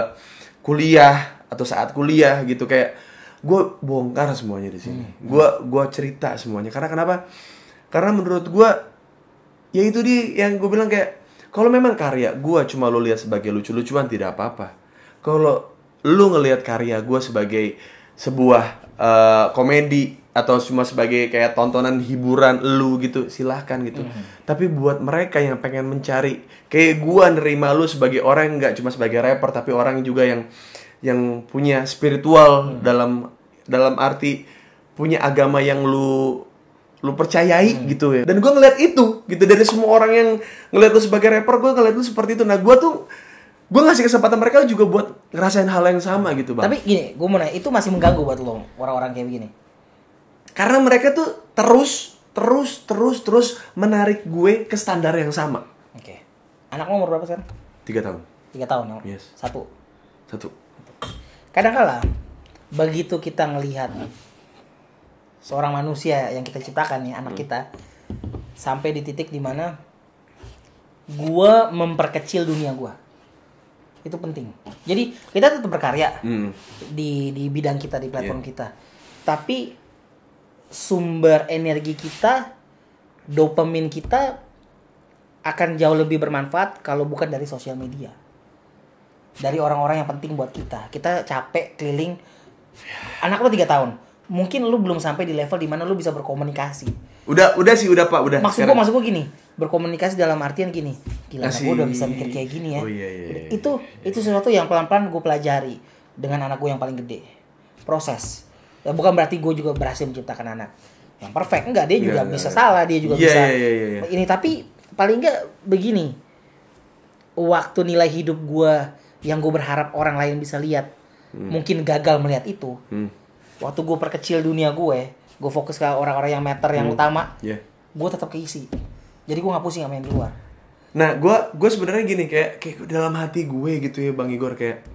kuliah atau saat kuliah gitu, kayak gue bongkar semuanya di sini. Gue cerita semuanya. Karena kenapa? Karena menurut gue ya itu dia yang gue bilang kayak kalau memang karya gue cuma lo lihat sebagai lucu-lucuan tidak apa-apa. Kalau lo ngelihat karya gue sebagai sebuah komedi atau cuma sebagai kayak tontonan hiburan lu gitu, silahkan gitu. Tapi buat mereka yang pengen mencari kayak gue nerima lu sebagai orang yang nggak cuma sebagai rapper, tapi orang juga yang punya spiritual dalam arti punya agama yang lu percayai gitu ya. Dan gue ngeliat itu gitu dari semua orang yang ngeliat lu sebagai rapper, gue ngeliat lu seperti itu. Nah gue ngasih kesempatan mereka juga buat ngerasain hal yang sama gitu Bang. Tapi gini, gue mau nanya, itu masih mengganggu buat lo orang-orang kayak begini? Karena mereka tuh terus menarik gue ke standar yang sama. Oke. Anak lo umur berapa sekarang? 3 tahun. 3 tahun ya? Yes. Satu. Kadang-kala begitu kita ngelihat seorang manusia yang kita ciptakan nih, anak kita, sampai di titik dimana gue memperkecil dunia gue, itu penting. Jadi kita tetap berkarya di bidang kita, di platform kita, tapi sumber energi kita, dopamin kita akan jauh lebih bermanfaat kalau bukan dari sosial media, dari orang-orang yang penting buat kita. Kita capek keliling. Anak lo 3 tahun, mungkin lu belum sampai di level dimana lu bisa berkomunikasi. Udah Pak, udah. Maksud gua gini, berkomunikasi dalam artian gini, gila anak gua udah bisa mikir kayak gini ya. Oh, iya. Itu sesuatu yang pelan-pelan gue pelajari dengan anak gue yang paling gede. Proses. Ya bukan berarti gue juga berhasil menciptakan anak yang perfect, enggak, dia juga bisa salah, dia juga bisa. Ini tapi paling enggak begini. Waktu nilai hidup gue yang gue berharap orang lain bisa lihat, mungkin gagal melihat itu. Waktu gue perkecil dunia gue fokus ke orang-orang yang meter yang utama, gue tetap keisi. Jadi gue nggak pusing sama yang di luar. Nah, gue sebenarnya gini, kayak dalam hati gue gitu ya Bang Igor, kayak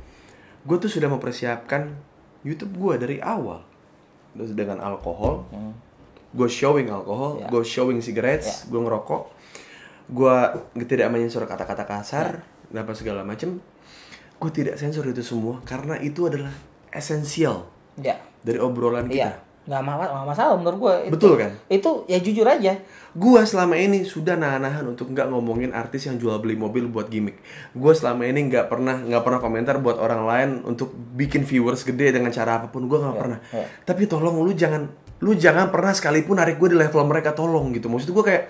gue tuh sudah mempersiapkan YouTube gue dari awal dengan alkohol. Gue showing alkohol, gue showing cigarettes, gue ngerokok, gue tidak menyensor kata-kata kasar, apa segala macem. Gue tidak sensor itu semua karena itu adalah esensial dari obrolan kita. Nggak masalah menurut gue. Betul kan? Itu ya jujur aja. Gue selama ini sudah nahan untuk nggak ngomongin artis yang jual beli mobil buat gimmick. Gue selama ini nggak pernah komentar buat orang lain untuk bikin viewers gede dengan cara apapun. Gue nggak pernah. Tapi tolong lu jangan pernah sekalipun narik gue di level mereka, tolong gitu. Maksud gue kayak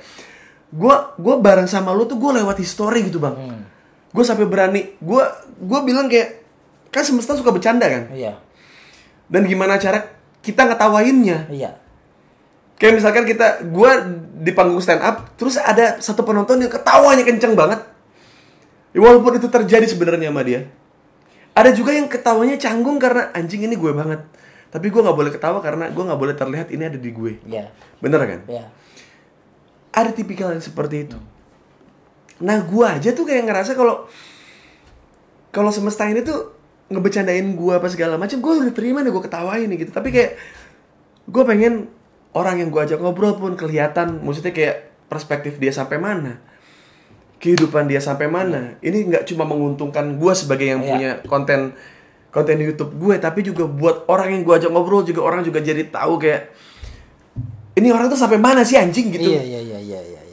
gue bareng sama lu tuh gue lewat history gitu Bang. Gue sampai berani gue bilang kayak, kan semesta suka bercanda kan. Dan gimana cara kita ngetawainnya. Kayak misalkan gue di panggung stand up, terus ada satu penonton yang ketawanya kenceng banget. Ya, walaupun itu terjadi sebenarnya sama dia. Ada juga yang ketawanya canggung karena anjing ini gue banget. Tapi gue nggak boleh ketawa karena gue nggak boleh terlihat ini ada di gue. Bener kan? Ada tipikal yang seperti itu. Nah, gue aja tuh kayak ngerasa kalau semesta ini tuh ngebecandain gue apa segala macam, gue udah terima nih, gue ketawain nih gitu. Tapi kayak gue pengen orang yang gue ajak ngobrol pun kelihatan, maksudnya kayak perspektif dia sampai mana, kehidupan dia sampai mana. Ini nggak cuma menguntungkan gue sebagai yang punya konten YouTube gue, tapi juga buat orang yang gue ajak ngobrol juga, orang juga jadi tahu kayak ini orang tuh sampai mana sih anjing gitu.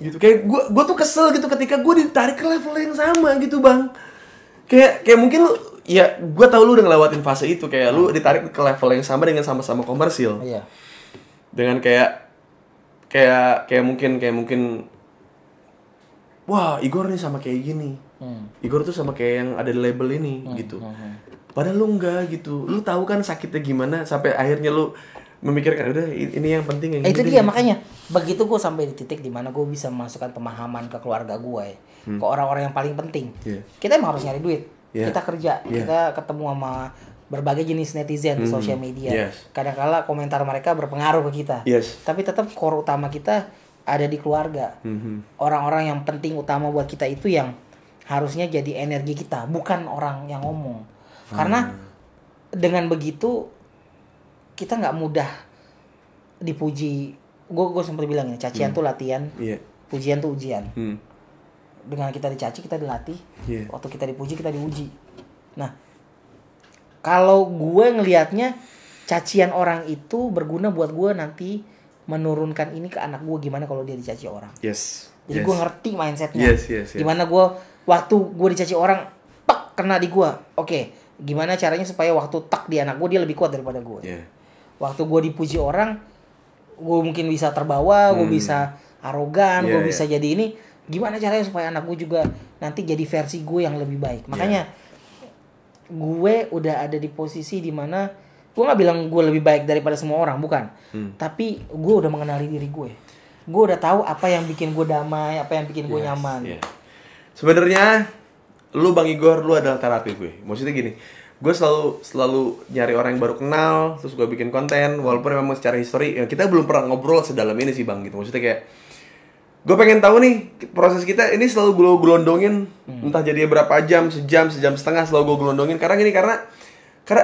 Gitu. Kayak gue tuh kesel gitu ketika gue ditarik ke level yang sama gitu Bang. Kayak mungkin lu, ya gue tahu lu udah ngelewatin fase itu, kayak lu ditarik ke level yang sama dengan sama-sama komersil. Dengan kayak mungkin wah, Igor nih sama kayak gini. Igor tuh sama kayak yang ada di label ini gitu. Padahal lu enggak gitu. Lu tahu kan sakitnya gimana sampai akhirnya lu memikirkan udah ini yang penting yang itu dia makanya begitu gue sampai di titik dimana gue bisa memasukkan pemahaman ke keluarga gue ke orang-orang yang paling penting. Kita emang harus nyari duit, kita kerja, kita ketemu sama berbagai jenis netizen di sosial media. Kadang-kala komentar mereka berpengaruh ke kita, tapi tetap core utama kita ada di keluarga. Orang-orang yang penting utama buat kita itu yang harusnya jadi energi kita, bukan orang yang ngomong. Karena dengan begitu kita nggak mudah dipuji. Gue sempat bilang ini, cacian tuh latihan, pujian tuh ujian. Dengan kita dicaci kita dilatih, waktu kita dipuji kita diuji. Nah, kalau gue ngelihatnya cacian orang itu berguna buat gue nanti menurunkan ini ke anak gue, gimana kalau dia dicaci orang. Jadi gue ngerti mindsetnya. Gimana gue waktu gue dicaci orang, tak kena di gue. Oke, gimana caranya supaya waktu tak di anak gue dia lebih kuat daripada gue. Waktu gue dipuji orang, gue mungkin bisa terbawa, gue bisa arogan, gue bisa jadi ini. Gimana caranya supaya anak gue juga nanti jadi versi gue yang lebih baik. Makanya gue udah ada di posisi dimana gue nggak bilang gue lebih baik daripada semua orang, bukan. Tapi gue udah mengenali diri gue. Gue udah tahu apa yang bikin gue damai, apa yang bikin gue nyaman. Sebenarnya lu Bang Igor, lu adalah terapi gue. Maksudnya gini, gue selalu nyari orang yang baru kenal, terus gue bikin konten, walaupun memang secara histori ya, kita belum pernah ngobrol sedalam ini sih Bang gitu. Maksudnya kayak gue pengen tahu nih proses kita ini, selalu gue gelondongin, entah jadi berapa jam, sejam setengah, selalu gue gelondongin karena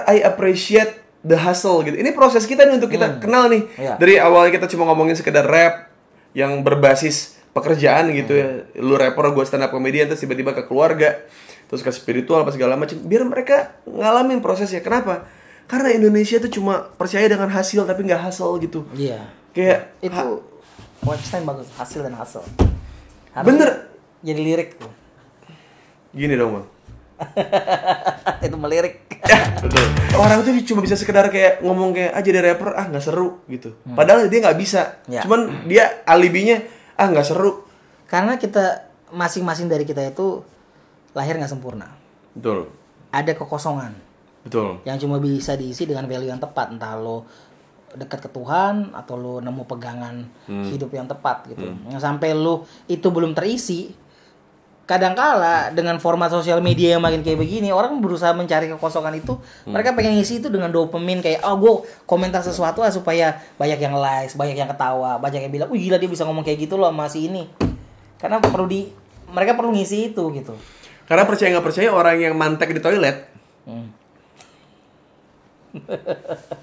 I appreciate the hustle gitu. Ini proses kita nih untuk kita kenal nih. Dari awalnya kita cuma ngomongin sekedar rap yang berbasis pekerjaan gitu ya. Lu rapper, gue stand up comedian, terus tiba-tiba ke keluarga, terus ke spiritual apa segala macam. Biar mereka ngalamin prosesnya. Kenapa? Karena Indonesia tuh cuma percaya dengan hasil tapi nggak hustle gitu. Kayak itu Weinstein bagus, hasil dan hustle. Bener. Jadi lirik tuh. Gini dong Bang, Itu melirik. Betul. Orang tuh cuma bisa sekedar kayak ngomong kayak jadi rapper nggak seru gitu. Padahal dia nggak bisa. Ya. Cuman dia alibinya nggak seru. Karena kita masing-masing dari kita itu lahir nggak sempurna. Betul. Ada kekosongan. Betul. Yang cuma bisa diisi dengan value yang tepat. Entah lo dekat ke Tuhan atau lo nemu pegangan hidup yang tepat gitu. Yang sampai lo itu belum terisi. Kadangkala dengan format sosial media yang makin kayak begini, orang berusaha mencari kekosongan itu. Mereka pengen ngisi itu dengan dopamin kayak, gue komentar sesuatu supaya banyak yang likes, banyak yang ketawa, banyak yang bilang, gila dia bisa ngomong kayak gitu loh masih ini. Karena mereka perlu ngisi itu gitu. Karena percaya nggak percaya orang yang mantek di toilet.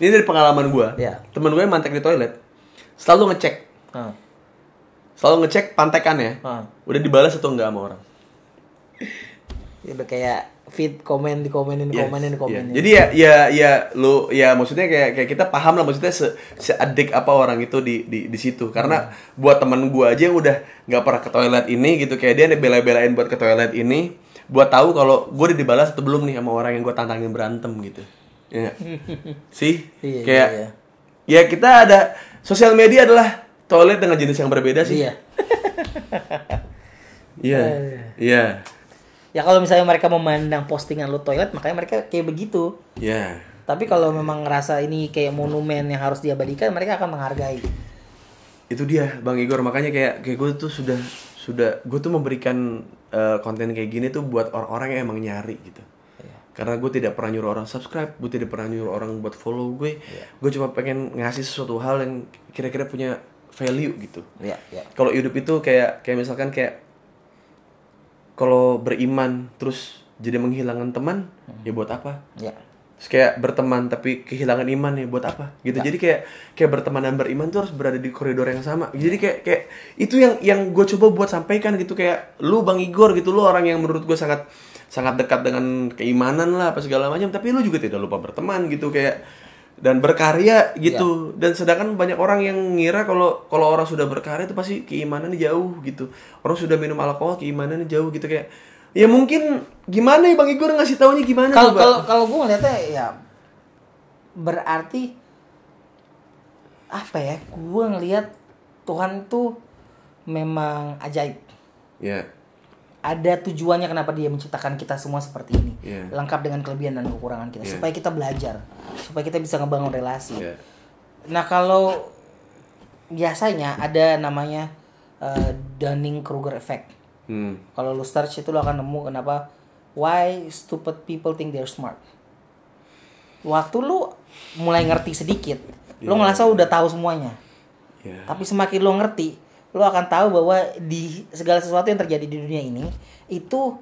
Ini dari pengalaman gue. Ya. Temen gue yang mantek di toilet selalu ngecek. Selalu ngecek pantekannya. Udah dibalas atau enggak sama orang. Udah kayak feed komen dikomenin. Jadi ya lu ya maksudnya kayak kita paham lah maksudnya seadik apa orang itu di situ. Karena buat temen gue aja yang udah nggak pernah ke toilet ini gitu, kayak dia bela-belain buat ke toilet ini buat tahu kalau gue udah dibalas atau belum nih sama orang yang gue tantangin berantem gitu. Ya. Sih kayak iya. Ya kita ada sosial media adalah toilet dengan jenis yang berbeda sih. Iya. Ya kalau misalnya mereka memandang postingan lu toilet, makanya mereka kayak begitu. Iya. Tapi kalau memang ngerasa ini kayak monumen yang harus diabadikan, mereka akan menghargai. Itu dia Bang Igor, makanya kayak gue tuh sudah gue tuh memberikan konten kayak gini tuh buat orang-orang yang emang nyari gitu. Karena gue tidak pernah nyuruh orang subscribe, gue tidak pernah nyuruh orang buat follow gue. Gue cuma pengen ngasih sesuatu hal yang kira-kira punya value gitu. Kalau hidup itu kayak misalkan kayak kalau beriman terus jadi menghilangkan teman, ya buat apa? Terus kayak berteman tapi kehilangan iman, ya buat apa? Gitu. Jadi kayak berteman dan beriman tuh harus berada di koridor yang sama. Jadi kayak itu yang gue coba buat sampaikan gitu, kayak lu Bang Igor gitu, lu orang yang menurut gue sangat dekat dengan keimanan lah apa segala macam, tapi lu juga tidak lupa berteman gitu kayak dan berkarya gitu. Dan sedangkan banyak orang yang ngira kalau orang sudah berkarya itu pasti keimanannya jauh gitu. Orang sudah minum alkohol keimanannya jauh gitu, kayak ya mungkin gimana ya Bang Igor ngasih taunya gimana? Kalau gue ngeliatnya ya berarti apa ya? Gue ngelihat Tuhan tuh memang ajaib. Ada tujuannya kenapa dia menciptakan kita semua seperti ini. Lengkap dengan kelebihan dan kekurangan kita. Supaya kita belajar. Supaya kita bisa ngebangun relasi. Nah kalau biasanya ada namanya Dunning-Kruger effect. Kalau lu search itu lo akan nemu kenapa why stupid people think they're smart. Waktu lu mulai ngerti sedikit, lu ngerasa udah tahu semuanya. Tapi semakin lu ngerti, lo akan tahu bahwa di segala sesuatu yang terjadi di dunia ini itu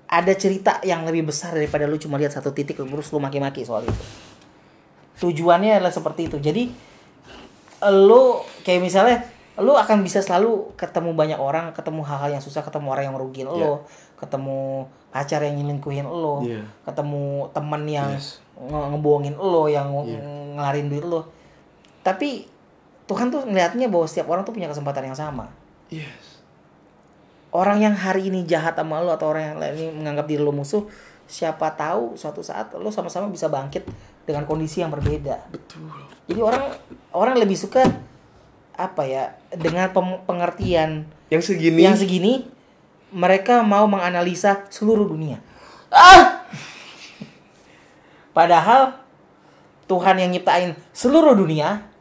ada cerita yang lebih besar daripada lo cuma lihat satu titik terus lo maki-maki soal itu. Tujuannya adalah seperti itu. Jadi lo kayak misalnya lo akan bisa selalu ketemu banyak orang, ketemu hal-hal yang susah, ketemu orang yang merugiin lo, ketemu pacar yang nyelingkuhin lo, ketemu teman yang ngebohongin lo, yang ngelarin duit lo. Tapi Tuhan tuh ngelihatnya bahwa setiap orang tuh punya kesempatan yang sama. Orang yang hari ini jahat sama lo atau orang yang lain ini menganggap diri lo musuh, siapa tahu suatu saat lo sama-sama bisa bangkit dengan kondisi yang berbeda. Betul. Jadi orang lebih suka apa ya, dengan pengertian yang segini mereka mau menganalisa seluruh dunia. Padahal Tuhan yang nyiptain seluruh dunia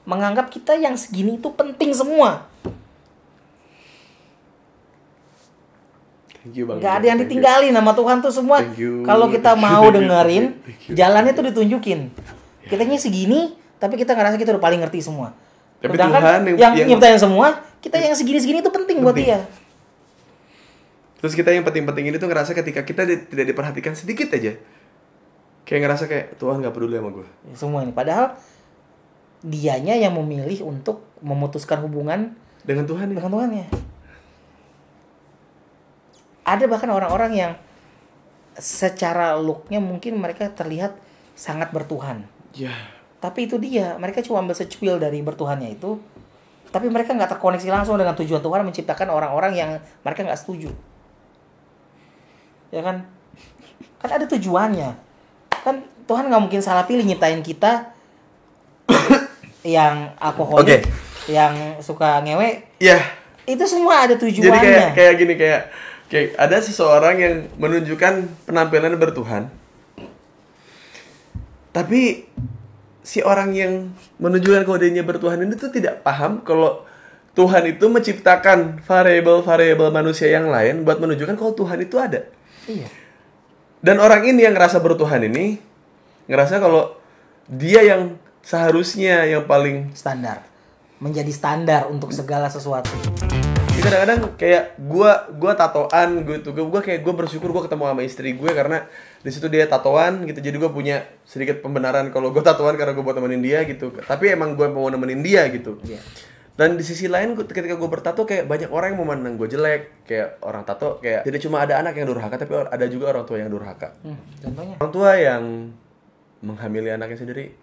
menganggap kita yang segini itu penting semua. Gak ada yang ditinggalin sama Tuhan tuh semua. Kalau kita mau dengerin, jalannya tuh ditunjukin. Kitanya segini, tapi kita ngerasa kita udah paling ngerti semua. Tapi sedangkan Tuhan yang nyiptain semua, kita yang segini-segini itu penting buat dia. Terus kita yang penting-penting ini tuh ngerasa ketika kita tidak diperhatikan sedikit aja, kayak ngerasa kayak Tuhan gak peduli sama gue. Semua ini, padahal dianya yang memilih untuk memutuskan hubungan dengan Tuhan ya. Dengan Tuhannya. Ada bahkan orang-orang yang secara looknya mungkin mereka terlihat sangat bertuhan. Tapi itu dia, mereka cuma ambil secuil dari bertuhannya itu, tapi mereka nggak terkoneksi langsung dengan tujuan Tuhan menciptakan orang-orang yang mereka nggak setuju. Ya kan? Kan ada tujuannya. Kan Tuhan nggak mungkin salah pilih nyiptain kita yang alkoholik, yang suka ngewe. Iya. Itu semua ada tujuannya. Jadi kayak gini, kayak ada seseorang yang menunjukkan penampilan bertuhan. Tapi si orang yang menunjukkan kodenya bertuhan ini tuh tidak paham kalau Tuhan itu menciptakan variabel-variabel manusia yang lain buat menunjukkan kalau Tuhan itu ada. Iya. Dan orang ini yang ngerasa bertuhan ini ngerasa kalau dia yang seharusnya yang paling standar, menjadi standar untuk segala sesuatu. Kadang-kadang kayak gue tatoan gue bersyukur gue ketemu sama istri gue karena di situ dia tatoan gitu, jadi gue punya sedikit pembenaran kalau gue tatoan karena gue buat temenin dia gitu, tapi emang gue mau nemenin dia gitu. Dan di sisi lain ketika gue bertato kayak banyak orang yang memandang gue jelek, kayak orang tato kayak tidak cuma ada anak yang durhaka tapi ada juga orang tua yang durhaka. Contohnya orang tua yang menghamili anaknya sendiri.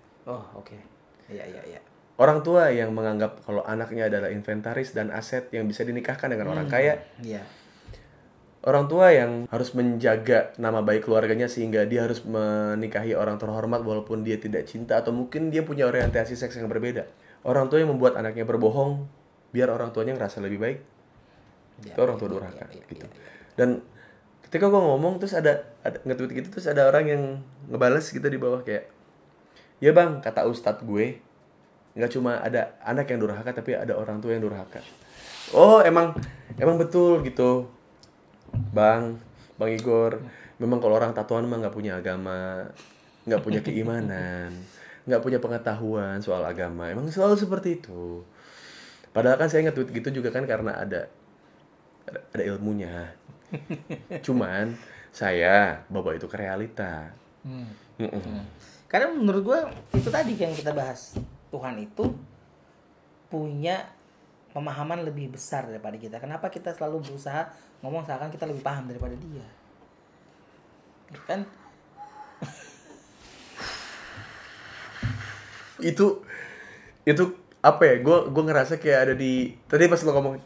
Iya. Orang tua yang menganggap kalau anaknya adalah inventaris dan aset yang bisa dinikahkan dengan orang kaya. Iya. Orang tua yang harus menjaga nama baik keluarganya sehingga dia harus menikahi orang terhormat walaupun dia tidak cinta atau mungkin dia punya orientasi seks yang berbeda. Orang tua yang membuat anaknya berbohong biar orang tuanya ngerasa lebih baik. Itu orang tua durhaka gitu. Dan ketika gue ngomong terus ada nge-tweet gitu terus ada orang yang ngebales gitu di bawah kayak, "Ya bang, kata ustadz gue, nggak cuma ada anak yang durhaka tapi ada orang tua yang durhaka." Oh, emang betul gitu. Bang Igor, memang kalau orang tatoan mah nggak punya agama, nggak punya keimanan, nggak punya pengetahuan soal agama. Emang selalu seperti itu. Padahal kan saya nge-tweet gitu juga kan karena ada ilmunya. Cuman saya bawa itu ke realita. Karena menurut gue itu tadi yang kita bahas, Tuhan itu punya pemahaman lebih besar daripada kita. Kenapa kita selalu berusaha ngomong seakan kita lebih paham daripada dia? Kan itu apa ya? Gue ngerasa kayak ada di tadi pas lo ngomong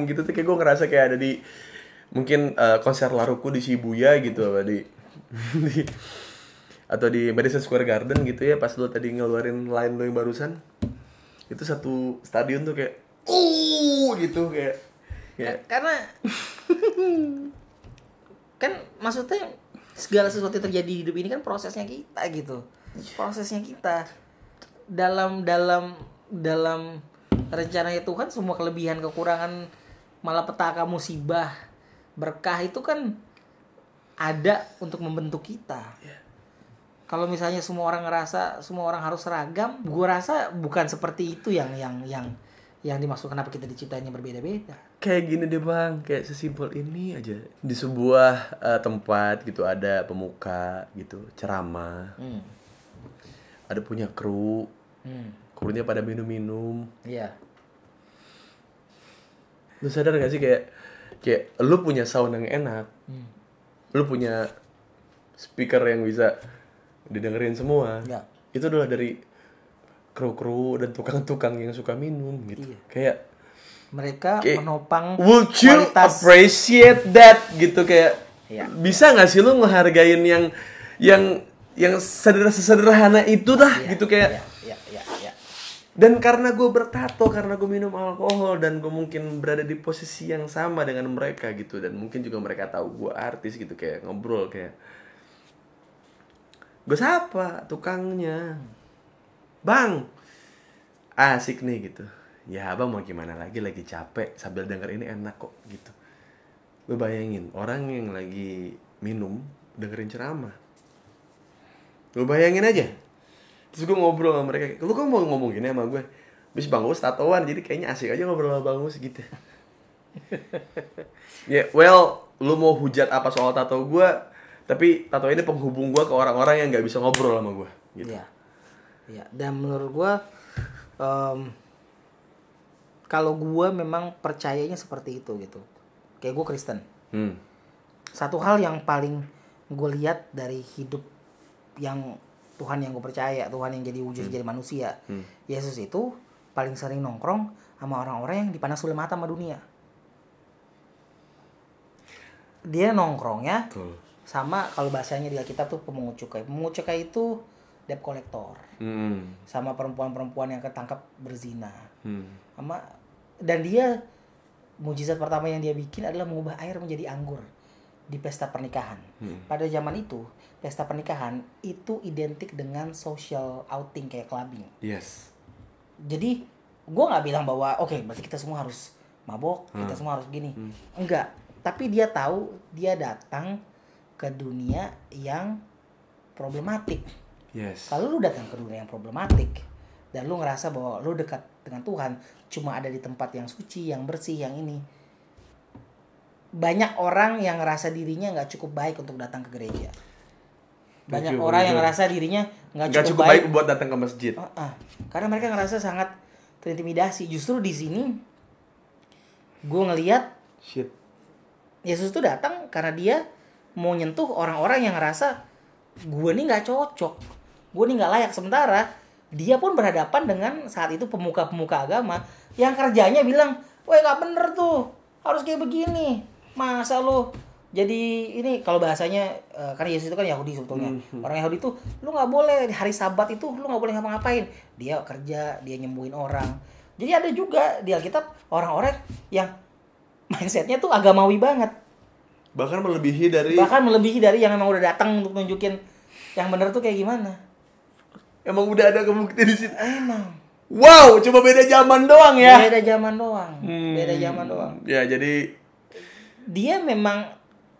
gitu tuh kayak gue ngerasa kayak ada di mungkin konser Laruku di Shibuya gitu apa atau di Madison Square Garden gitu ya, pas lo tadi ngeluarin line lo yang barusan itu satu stadion tuh kayak gitu kayak karena kan maksudnya segala sesuatu yang terjadi di hidup ini kan prosesnya kita gitu. Prosesnya kita dalam rencananya Tuhan, semua kelebihan, kekurangan, malapetaka, musibah, berkah itu kan ada untuk membentuk kita. Kalau misalnya semua orang ngerasa semua orang harus seragam, gue rasa bukan seperti itu yang dimaksud kenapa kita diciptainnya berbeda-beda. Kayak gini deh bang, kayak sesimpel ini aja. Di sebuah tempat gitu ada pemuka gitu, ceramah. Ada punya kru. Krunya pada minum-minum. Iya. Lu sadar gak sih kayak lu punya sound yang enak. Lu punya speaker yang bisa didengerin semua. Ya. Itu adalah dari kru-kru dan tukang-tukang yang suka minum gitu. Iya. Kayak mereka menopang would you kualitas. Appreciate that gitu kayak Ya. Bisa nggak sih lu ngehargain yang sederhana itu dah gitu kayak. Ya. Dan karena gue bertato, karena gue minum alkohol dan gue mungkin berada di posisi yang sama dengan mereka gitu, dan mungkin juga mereka tahu gue artis gitu, kayak ngobrol kayak, gue sapa tukangnya, "Bang, asik nih," gitu. "Ya abang mau gimana lagi capek sambil denger ini enak kok," gitu. Lu bayangin orang yang lagi minum dengerin ceramah. Lu bayangin aja. Terus gue ngobrol sama mereka, "Lu kok mau ngomong gini sama gue?" "Bis Bang Us tatoan, jadi kayaknya asik aja ngobrol sama Bang Us," gitu. Ya, well, lu mau hujat apa soal tato gue, tapi tato ini penghubung gue ke orang-orang yang gak bisa ngobrol sama gue gitu. Iya. Dan menurut gue kalau gue memang percayanya seperti itu gitu. Kayak gue Kristen. Satu hal yang paling gue lihat dari hidup yang Tuhan yang gue percaya, Tuhan yang jadi wujud jadi manusia, Yesus itu paling sering nongkrong sama orang-orang yang dipandang sebelah mata sama dunia. Dia nongkrongnya sama kalau bahasanya di Alkitab tuh pemungut cukai. Pemungut cukai itu debt collector. Sama perempuan-perempuan yang ketangkap berzina. Dan dia mujizat pertama yang dia bikin adalah mengubah air menjadi anggur di pesta pernikahan. Pada zaman itu, pesta pernikahan itu identik dengan social outing kayak clubbing. Yes. Jadi, gue nggak bilang bahwa oke, berarti kita semua harus mabok, kita semua harus gini. Enggak. Tapi dia tahu dia datang ke dunia yang problematik. Yes. Kalau lu datang ke dunia yang problematik dan lu ngerasa bahwa lu dekat dengan Tuhan, cuma ada di tempat yang suci, yang bersih, yang ini. Banyak orang yang ngerasa dirinya nggak cukup baik untuk datang ke gereja. Banyak orang yang ngerasa dirinya nggak cukup baik buat datang ke masjid. Karena mereka ngerasa sangat terintimidasi. Justru di sini gue ngelihat Yesus tuh datang karena dia mau nyentuh orang-orang yang ngerasa gue nih nggak cocok, gue nih nggak layak. Sementara dia pun berhadapan dengan saat itu pemuka-pemuka agama yang kerjanya bilang, weh nggak bener tuh, harus kayak begini, masa lo jadi ini. Kalau bahasanya karena Yesus itu kan Yahudi sebetulnya. Orang Yahudi tuh lu nggak boleh di hari Sabat itu lu nggak boleh ngapa-ngapain. Dia kerja, dia nyembuhin orang. Jadi ada juga di Alkitab orang-orang yang mindsetnya tuh agamawi banget. Bahkan melebihi dari yang emang udah datang untuk nunjukin yang bener tuh kayak gimana. Emang udah ada kebuktian di situ. Emang. Wow, cuma beda zaman doang ya. Beda zaman doang. Ya, jadi dia memang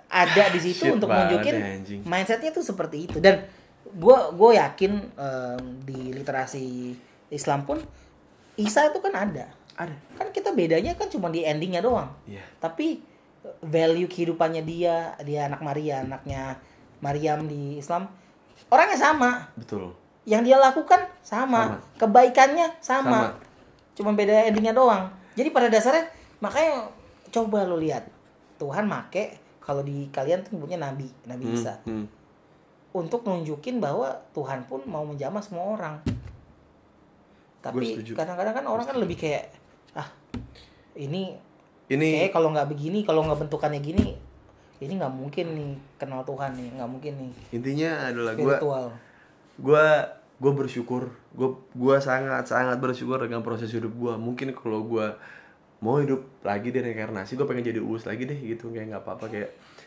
ada di situ untuk nunjukin mindsetnya tuh seperti itu. Dan gue yakin di literasi Islam pun Isa itu kan ada. Kan kita bedanya kan cuma di endingnya doang. Yeah. Tapi value kehidupannya dia anak Maria, anaknya Maryam di Islam, orangnya sama. Betul. Yang dia lakukan sama. Kebaikannya sama. Cuma beda endingnya doang. Jadi pada dasarnya makanya coba lo lihat Tuhan make kalau di kalian tuh nyebutnya Nabi Isa. Untuk nunjukin bahwa Tuhan pun mau menjamah semua orang. Tapi kadang-kadang kan orang kan lebih kayak ini kayak kalau nggak begini, kalau nggak bentukannya gini, ini nggak mungkin nih kenal Tuhan nih, nggak mungkin nih. Intinya adalah gue bersyukur, gue sangat bersyukur dengan proses hidup gue. Mungkin kalau gue mau hidup lagi di reinkarnasi, gue pengen jadi Uus lagi deh gitu, kayak nggak apa-apa,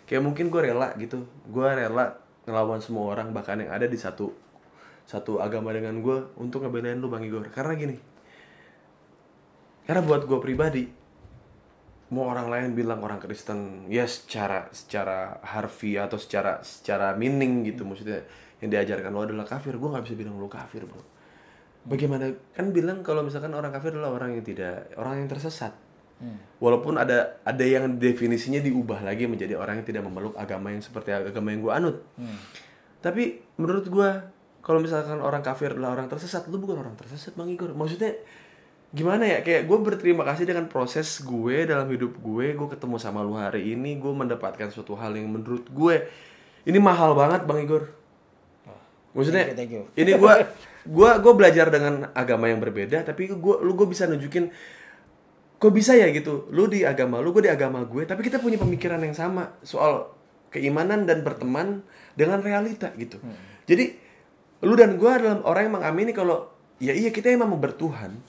kayak mungkin gue rela gitu, gue rela ngelawan semua orang bahkan yang ada di satu agama dengan gue untuk ngebelain lu Bang Igor. Karena gini, karena buat gue pribadi, mau orang lain bilang orang Kristen ya secara harfiah atau secara meaning gitu, maksudnya yang diajarkan lo adalah kafir, gue nggak bisa bilang lo kafir bro. Bagaimana kan bilang kalau misalkan orang kafir adalah orang yang tersesat. Walaupun ada yang definisinya diubah lagi menjadi orang yang tidak memeluk agama yang seperti agama yang gue anut. Tapi menurut gue kalau misalkan orang kafir adalah orang tersesat, lu bukan orang tersesat Bang Igor. Maksudnya gimana ya, kayak gue berterima kasih dengan proses gue dalam hidup gue ketemu sama lu hari ini, gue mendapatkan suatu hal yang menurut gue ini mahal banget Bang Igor. Maksudnya thank you. Ini gue belajar dengan agama yang berbeda, tapi gue bisa nunjukin kok bisa ya gitu, lu di agama lu, gue di agama gue, tapi kita punya pemikiran yang sama soal keimanan dan berteman dengan realita gitu. Jadi lu dan gue adalah orang yang mengamini kalau ya iya kita emang mau bertuhan,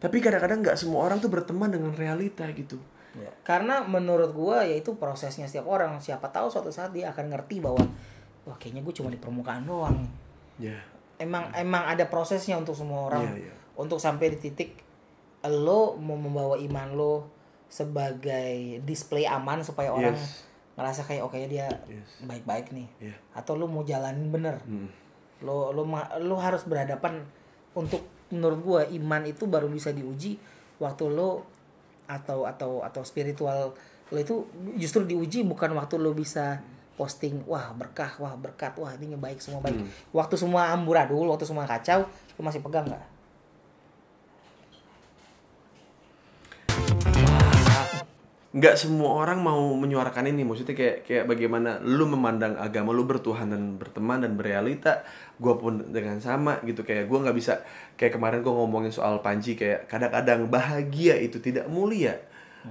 tapi kadang-kadang nggak semua orang tuh berteman dengan realita gitu. Ya. Karena menurut gue ya itu prosesnya setiap orang. Siapa tahu suatu saat dia akan ngerti bahwa wah kayaknya gue cuma di permukaan doang. Yeah. Emang ada prosesnya untuk semua orang. Yeah. Untuk sampai di titik lo mau membawa iman lo sebagai display aman supaya orang ngerasa kayak oke dia baik-baik nih. Yeah. Atau lo mau jalanin bener. Lo harus berhadapan. Untuk menurut gua iman itu baru bisa diuji waktu lo atau spiritual lo itu justru diuji bukan waktu lo bisa posting wah berkah, wah berkat, wah ini baik, semua baik. Waktu semua amburadul, waktu semua kacau, lo masih pegang nggak? Nggak semua orang mau menyuarakan ini. Maksudnya kayak bagaimana lu memandang agama lu bertuhan dan berteman dan berealita. Gue pun dengan sama gitu. Kayak gue nggak bisa, kayak kemarin gue ngomongin soal Panji, kayak kadang-kadang bahagia itu tidak mulia,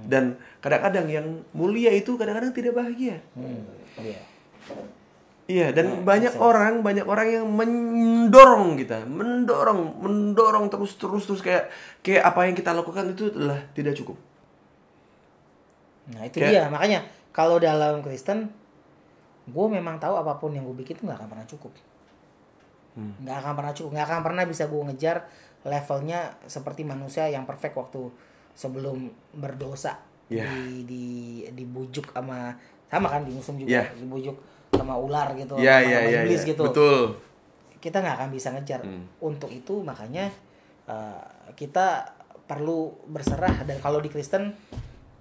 dan kadang-kadang yang mulia itu kadang-kadang tidak bahagia. Iya, dan banyak orang yang mendorong kita, mendorong terus kayak apa yang kita lakukan itu adalah tidak cukup. Nah itu dia, makanya kalau dalam Kristen, gue memang tahu apapun yang gue bikin itu nggak akan pernah cukup, nggak akan pernah cukup, nggak akan pernah bisa gue ngejar levelnya seperti manusia yang perfect waktu sebelum berdosa, dibujuk sama kan di musim juga, dibujuk sama ular gitu, sama iblis gitu. Betul. Kita nggak akan bisa ngejar. Untuk itu makanya kita perlu berserah. Dan kalau di Kristen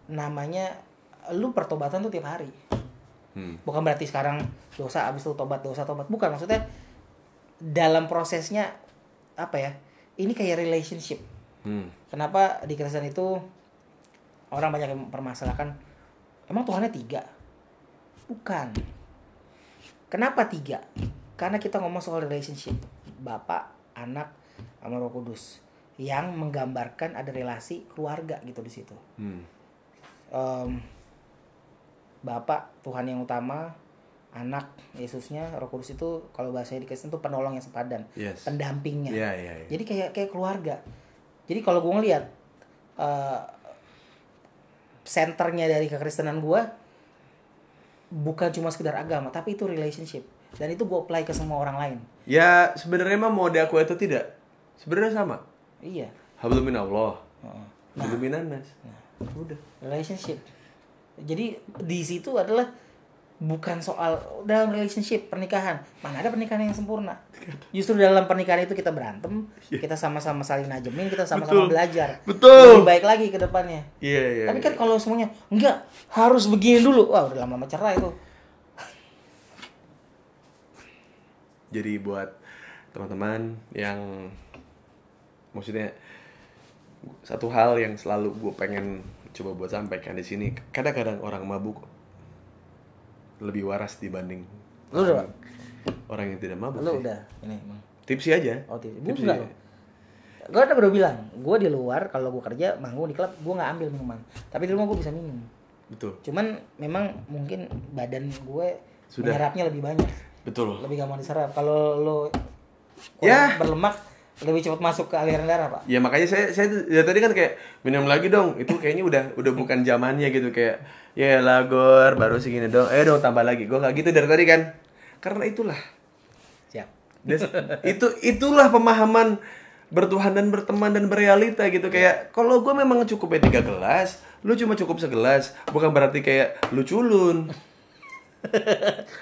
namanya lu pertobatan tuh tiap hari. Bukan berarti sekarang dosa abis itu tobat, bukan. Maksudnya dalam prosesnya apa ya? Ini kayak relationship. Kenapa di Kristen itu orang banyak yang mempermasalahkan, emang Tuhannya 3? Bukan. Kenapa 3? Karena kita ngomong soal relationship, Bapa, Anak, sama Roh Kudus, yang menggambarkan ada relasi keluarga gitu di situ. Bapa, Tuhan yang utama, Anak, Yesusnya, Roh Kudus itu kalau bahasanya di Kristen itu penolong yang sepadan, pendampingnya. Jadi kayak keluarga. Jadi kalau gue ngeliat senternya dari kekristenan gue bukan cuma sekedar agama, tapi itu relationship. Dan itu gue apply ke semua orang lain. Ya sebenarnya mah mau diakui atau tidak, sebenarnya sama. Iya. Hablum minallah, hablum minannas. Udah. Relationship. Jadi di situ adalah bukan soal dalam relationship pernikahan. Mana ada pernikahan yang sempurna? Justru dalam pernikahan itu kita berantem, kita sama-sama saling najemin, kita sama-sama belajar. Lebih baik lagi ke depannya. Tapi kan kalau semuanya enggak harus begini dulu, wah udah lama-lama cerai tuh. Jadi buat teman-teman yang maksudnya satu hal yang selalu gue pengen coba buat sampaikan di sini, kadang-kadang orang mabuk lebih waras dibanding orang yang tidak mabuk. Lu udah ini emang tipsi aja. Tipsi aja. Gue udah bilang, gue di luar kalau gue kerja manggung di klub, gue nggak ambil minuman, tapi di rumah gue bisa minum. Betul. Cuman memang mungkin badan gue menyerapnya lebih banyak. Betul. Lebih gampang diserap. Kalau lo berlemak lebih cepat masuk ke aliran darah, Pak. Ya makanya saya ya tadi kan kayak minum lagi dong. Itu kayaknya udah bukan zamannya gitu, kayak ya lagor baru segini dong. Dong tambah lagi. Gue enggak gitu dari tadi kan. Karena itulah. Siap. Itulah pemahaman bertuhan dan berteman dan berealita gitu. Kayak kalau gue memang cukup 3 gelas, lu cuma cukup segelas, bukan berarti kayak lu culun.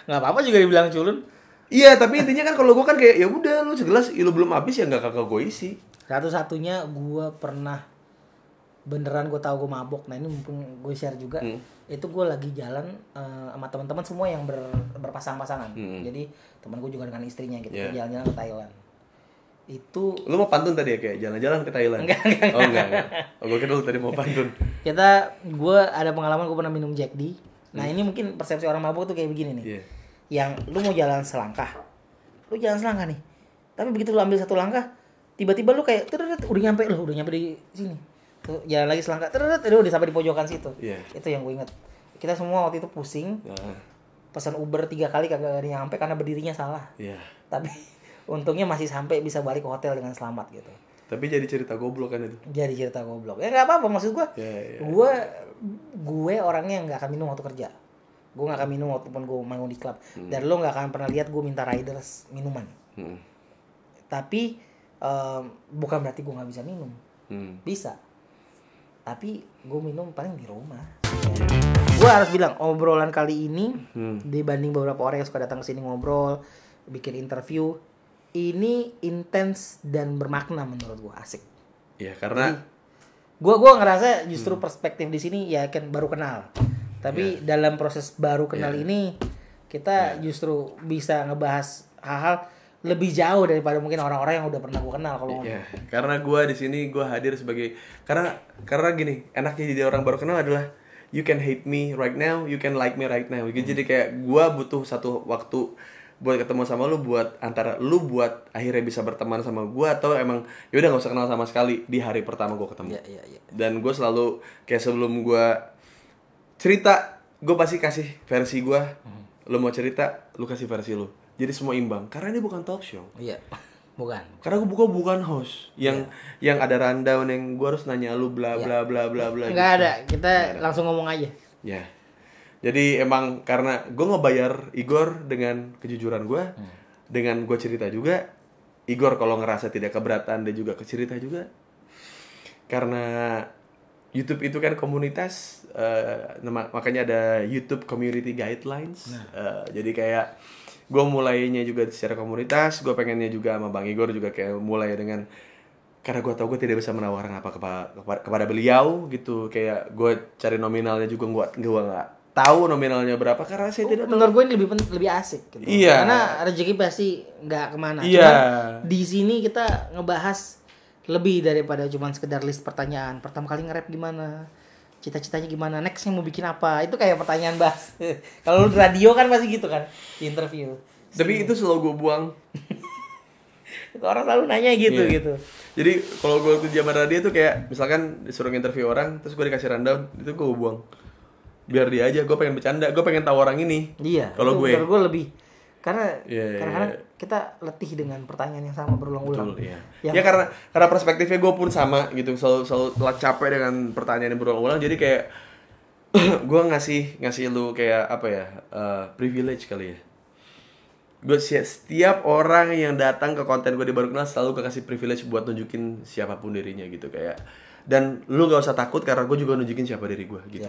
Nggak apa-apa juga dibilang culun. Iya, tapi intinya kan kalau gue kan kayak ya udah lu segelas, lu belum habis ya nggak kakak gue isi. Satu-satunya gue pernah beneran gue tahu gue mabok. Nah ini mumpung gue share juga. Itu gue lagi jalan sama teman-teman semua yang berpasang-pasangan. Jadi teman gue juga dengan istrinya gitu, jalan-jalan ke Thailand. Itu lu mau pantun tadi ya, kayak jalan-jalan ke Thailand? Enggak. Oh gue kira lu tadi mau pantun. Gue ada pengalaman, gue pernah minum Jack D. Nah ini mungkin persepsi orang mabuk tuh kayak begini nih. Yang lu mau jalan selangkah, nih. Tapi begitu lu ambil satu langkah, tiba-tiba lu kayak udah nyampe di sini. Tuh jalan lagi selangkah, udah sampai di pojokan situ. Itu yang gue inget. Kita semua waktu itu pusing. Pesan Uber 3 kali kagak nyampe karena berdirinya salah. Tapi untungnya masih sampai, bisa balik ke hotel dengan selamat gitu. Tapi jadi cerita goblok kan itu. Jadi cerita goblok. Ya nggak apa-apa, maksud gue. Gue orangnya nggak akan minum waktu kerja. Gue nggak akan minum walaupun gue manggung di klub. Dan lo nggak akan pernah lihat gue minta riders minuman. Tapi bukan berarti gue nggak bisa minum. Bisa. Tapi gue minum paling di rumah. Gue harus bilang obrolan kali ini dibanding beberapa orang yang suka datang ke sini ngobrol, bikin interview, ini intens dan bermakna menurut gue, asik. Iya, karena gue ngerasa justru perspektif di sini ya kan baru kenal. Tapi dalam proses baru kenal ini kita justru bisa ngebahas hal-hal lebih jauh daripada mungkin orang-orang yang udah pernah gue kenal kalau ngomong. Karena gue di sini gue hadir sebagai karena gini, enaknya jadi orang baru kenal adalah you can hate me right now, you can like me right now. Jadi kayak gue butuh satu waktu buat ketemu sama lu, buat antara lu buat akhirnya bisa berteman sama gue, atau emang yaudah nggak usah kenal sama sekali di hari pertama gue ketemu. Dan gue selalu kayak sebelum gue cerita, gue pasti kasih versi gue lu mau cerita, lu kasih versi lu. Jadi semua imbang. Karena ini bukan talk show. Iya. Bukan. Karena gue bukan host yang ada rundown yang gue harus nanya lu bla bla bla bla bla. Enggak ada, kita langsung ngomong aja. Ya. Jadi emang karena gue ngebayar Igor dengan kejujuran gue, dengan gue cerita juga. Igor kalau ngerasa tidak keberatan dia juga cerita juga. Karena YouTube itu kan komunitas, makanya ada YouTube Community Guidelines. Jadi kayak gue mulainya juga secara komunitas, gue pengennya juga sama Bang Igor juga kayak mulai dengan, karena gue tahu gue tidak bisa menawarkan apa kepada beliau gitu, kayak gue cari nominalnya juga gue nggak tahu nominalnya berapa karena saya tidak tahu. Menurut gue ini lebih asik gitu. Iya. Karena rezeki pasti nggak kemana. Iya. Cuma di sini kita ngebahas lebih daripada cuma sekedar list pertanyaan. Pertama kali nge-rap gimana? Cita-citanya gimana, nextnya mau bikin apa, itu kayak pertanyaan bahas. Kalau lu di radio kan pasti gitu kan, di interview. Tapi itu selalu gue buang. Orang selalu nanya gitu. Jadi kalau gue tuh zaman radio tuh kayak misalkan disuruh interview orang, terus gue dikasih rundown, itu gue buang. Biar dia aja, gue pengen bercanda, gue pengen tahu orang ini. Iya. Kalau gue lebih, karena kadang-kadang kita letih dengan pertanyaan yang sama berulang-ulang. Betul, iya. Ya karena perspektifnya gue pun sama gitu, selalu capek dengan pertanyaan yang berulang-ulang. Jadi kayak gue ngasih lu kayak apa ya, privilege kali ya. Gue setiap orang yang datang ke konten gue di Baru Kenal selalu kasih privilege buat nunjukin siapapun dirinya gitu kayak. Dan lu gak usah takut karena gue juga nunjukin siapa diri gue gitu.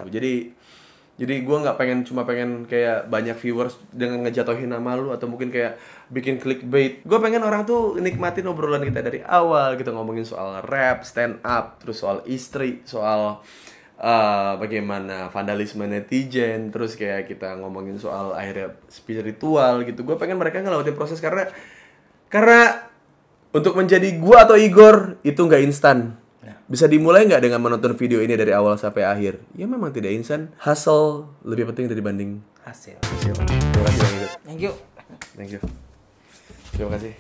Jadi gue nggak cuma pengen kayak banyak viewers dengan ngejatuhin nama lu atau mungkin kayak bikin clickbait. Gue pengen orang tuh nikmatin obrolan kita dari awal. Kita ngomongin soal rap, stand up, terus soal istri, soal bagaimana vandalisme netizen, terus kayak kita ngomongin soal akhirnya spiritual gitu. Gue pengen mereka ngelewatin proses karena untuk menjadi gue atau Igor itu nggak instan. Bisa dimulai nggak dengan menonton video ini dari awal sampai akhir? Ya memang tidak instan. Hustle lebih penting dibanding Hasil. Terima kasih Bang Igor. Thank you. Thank you. Terima kasih.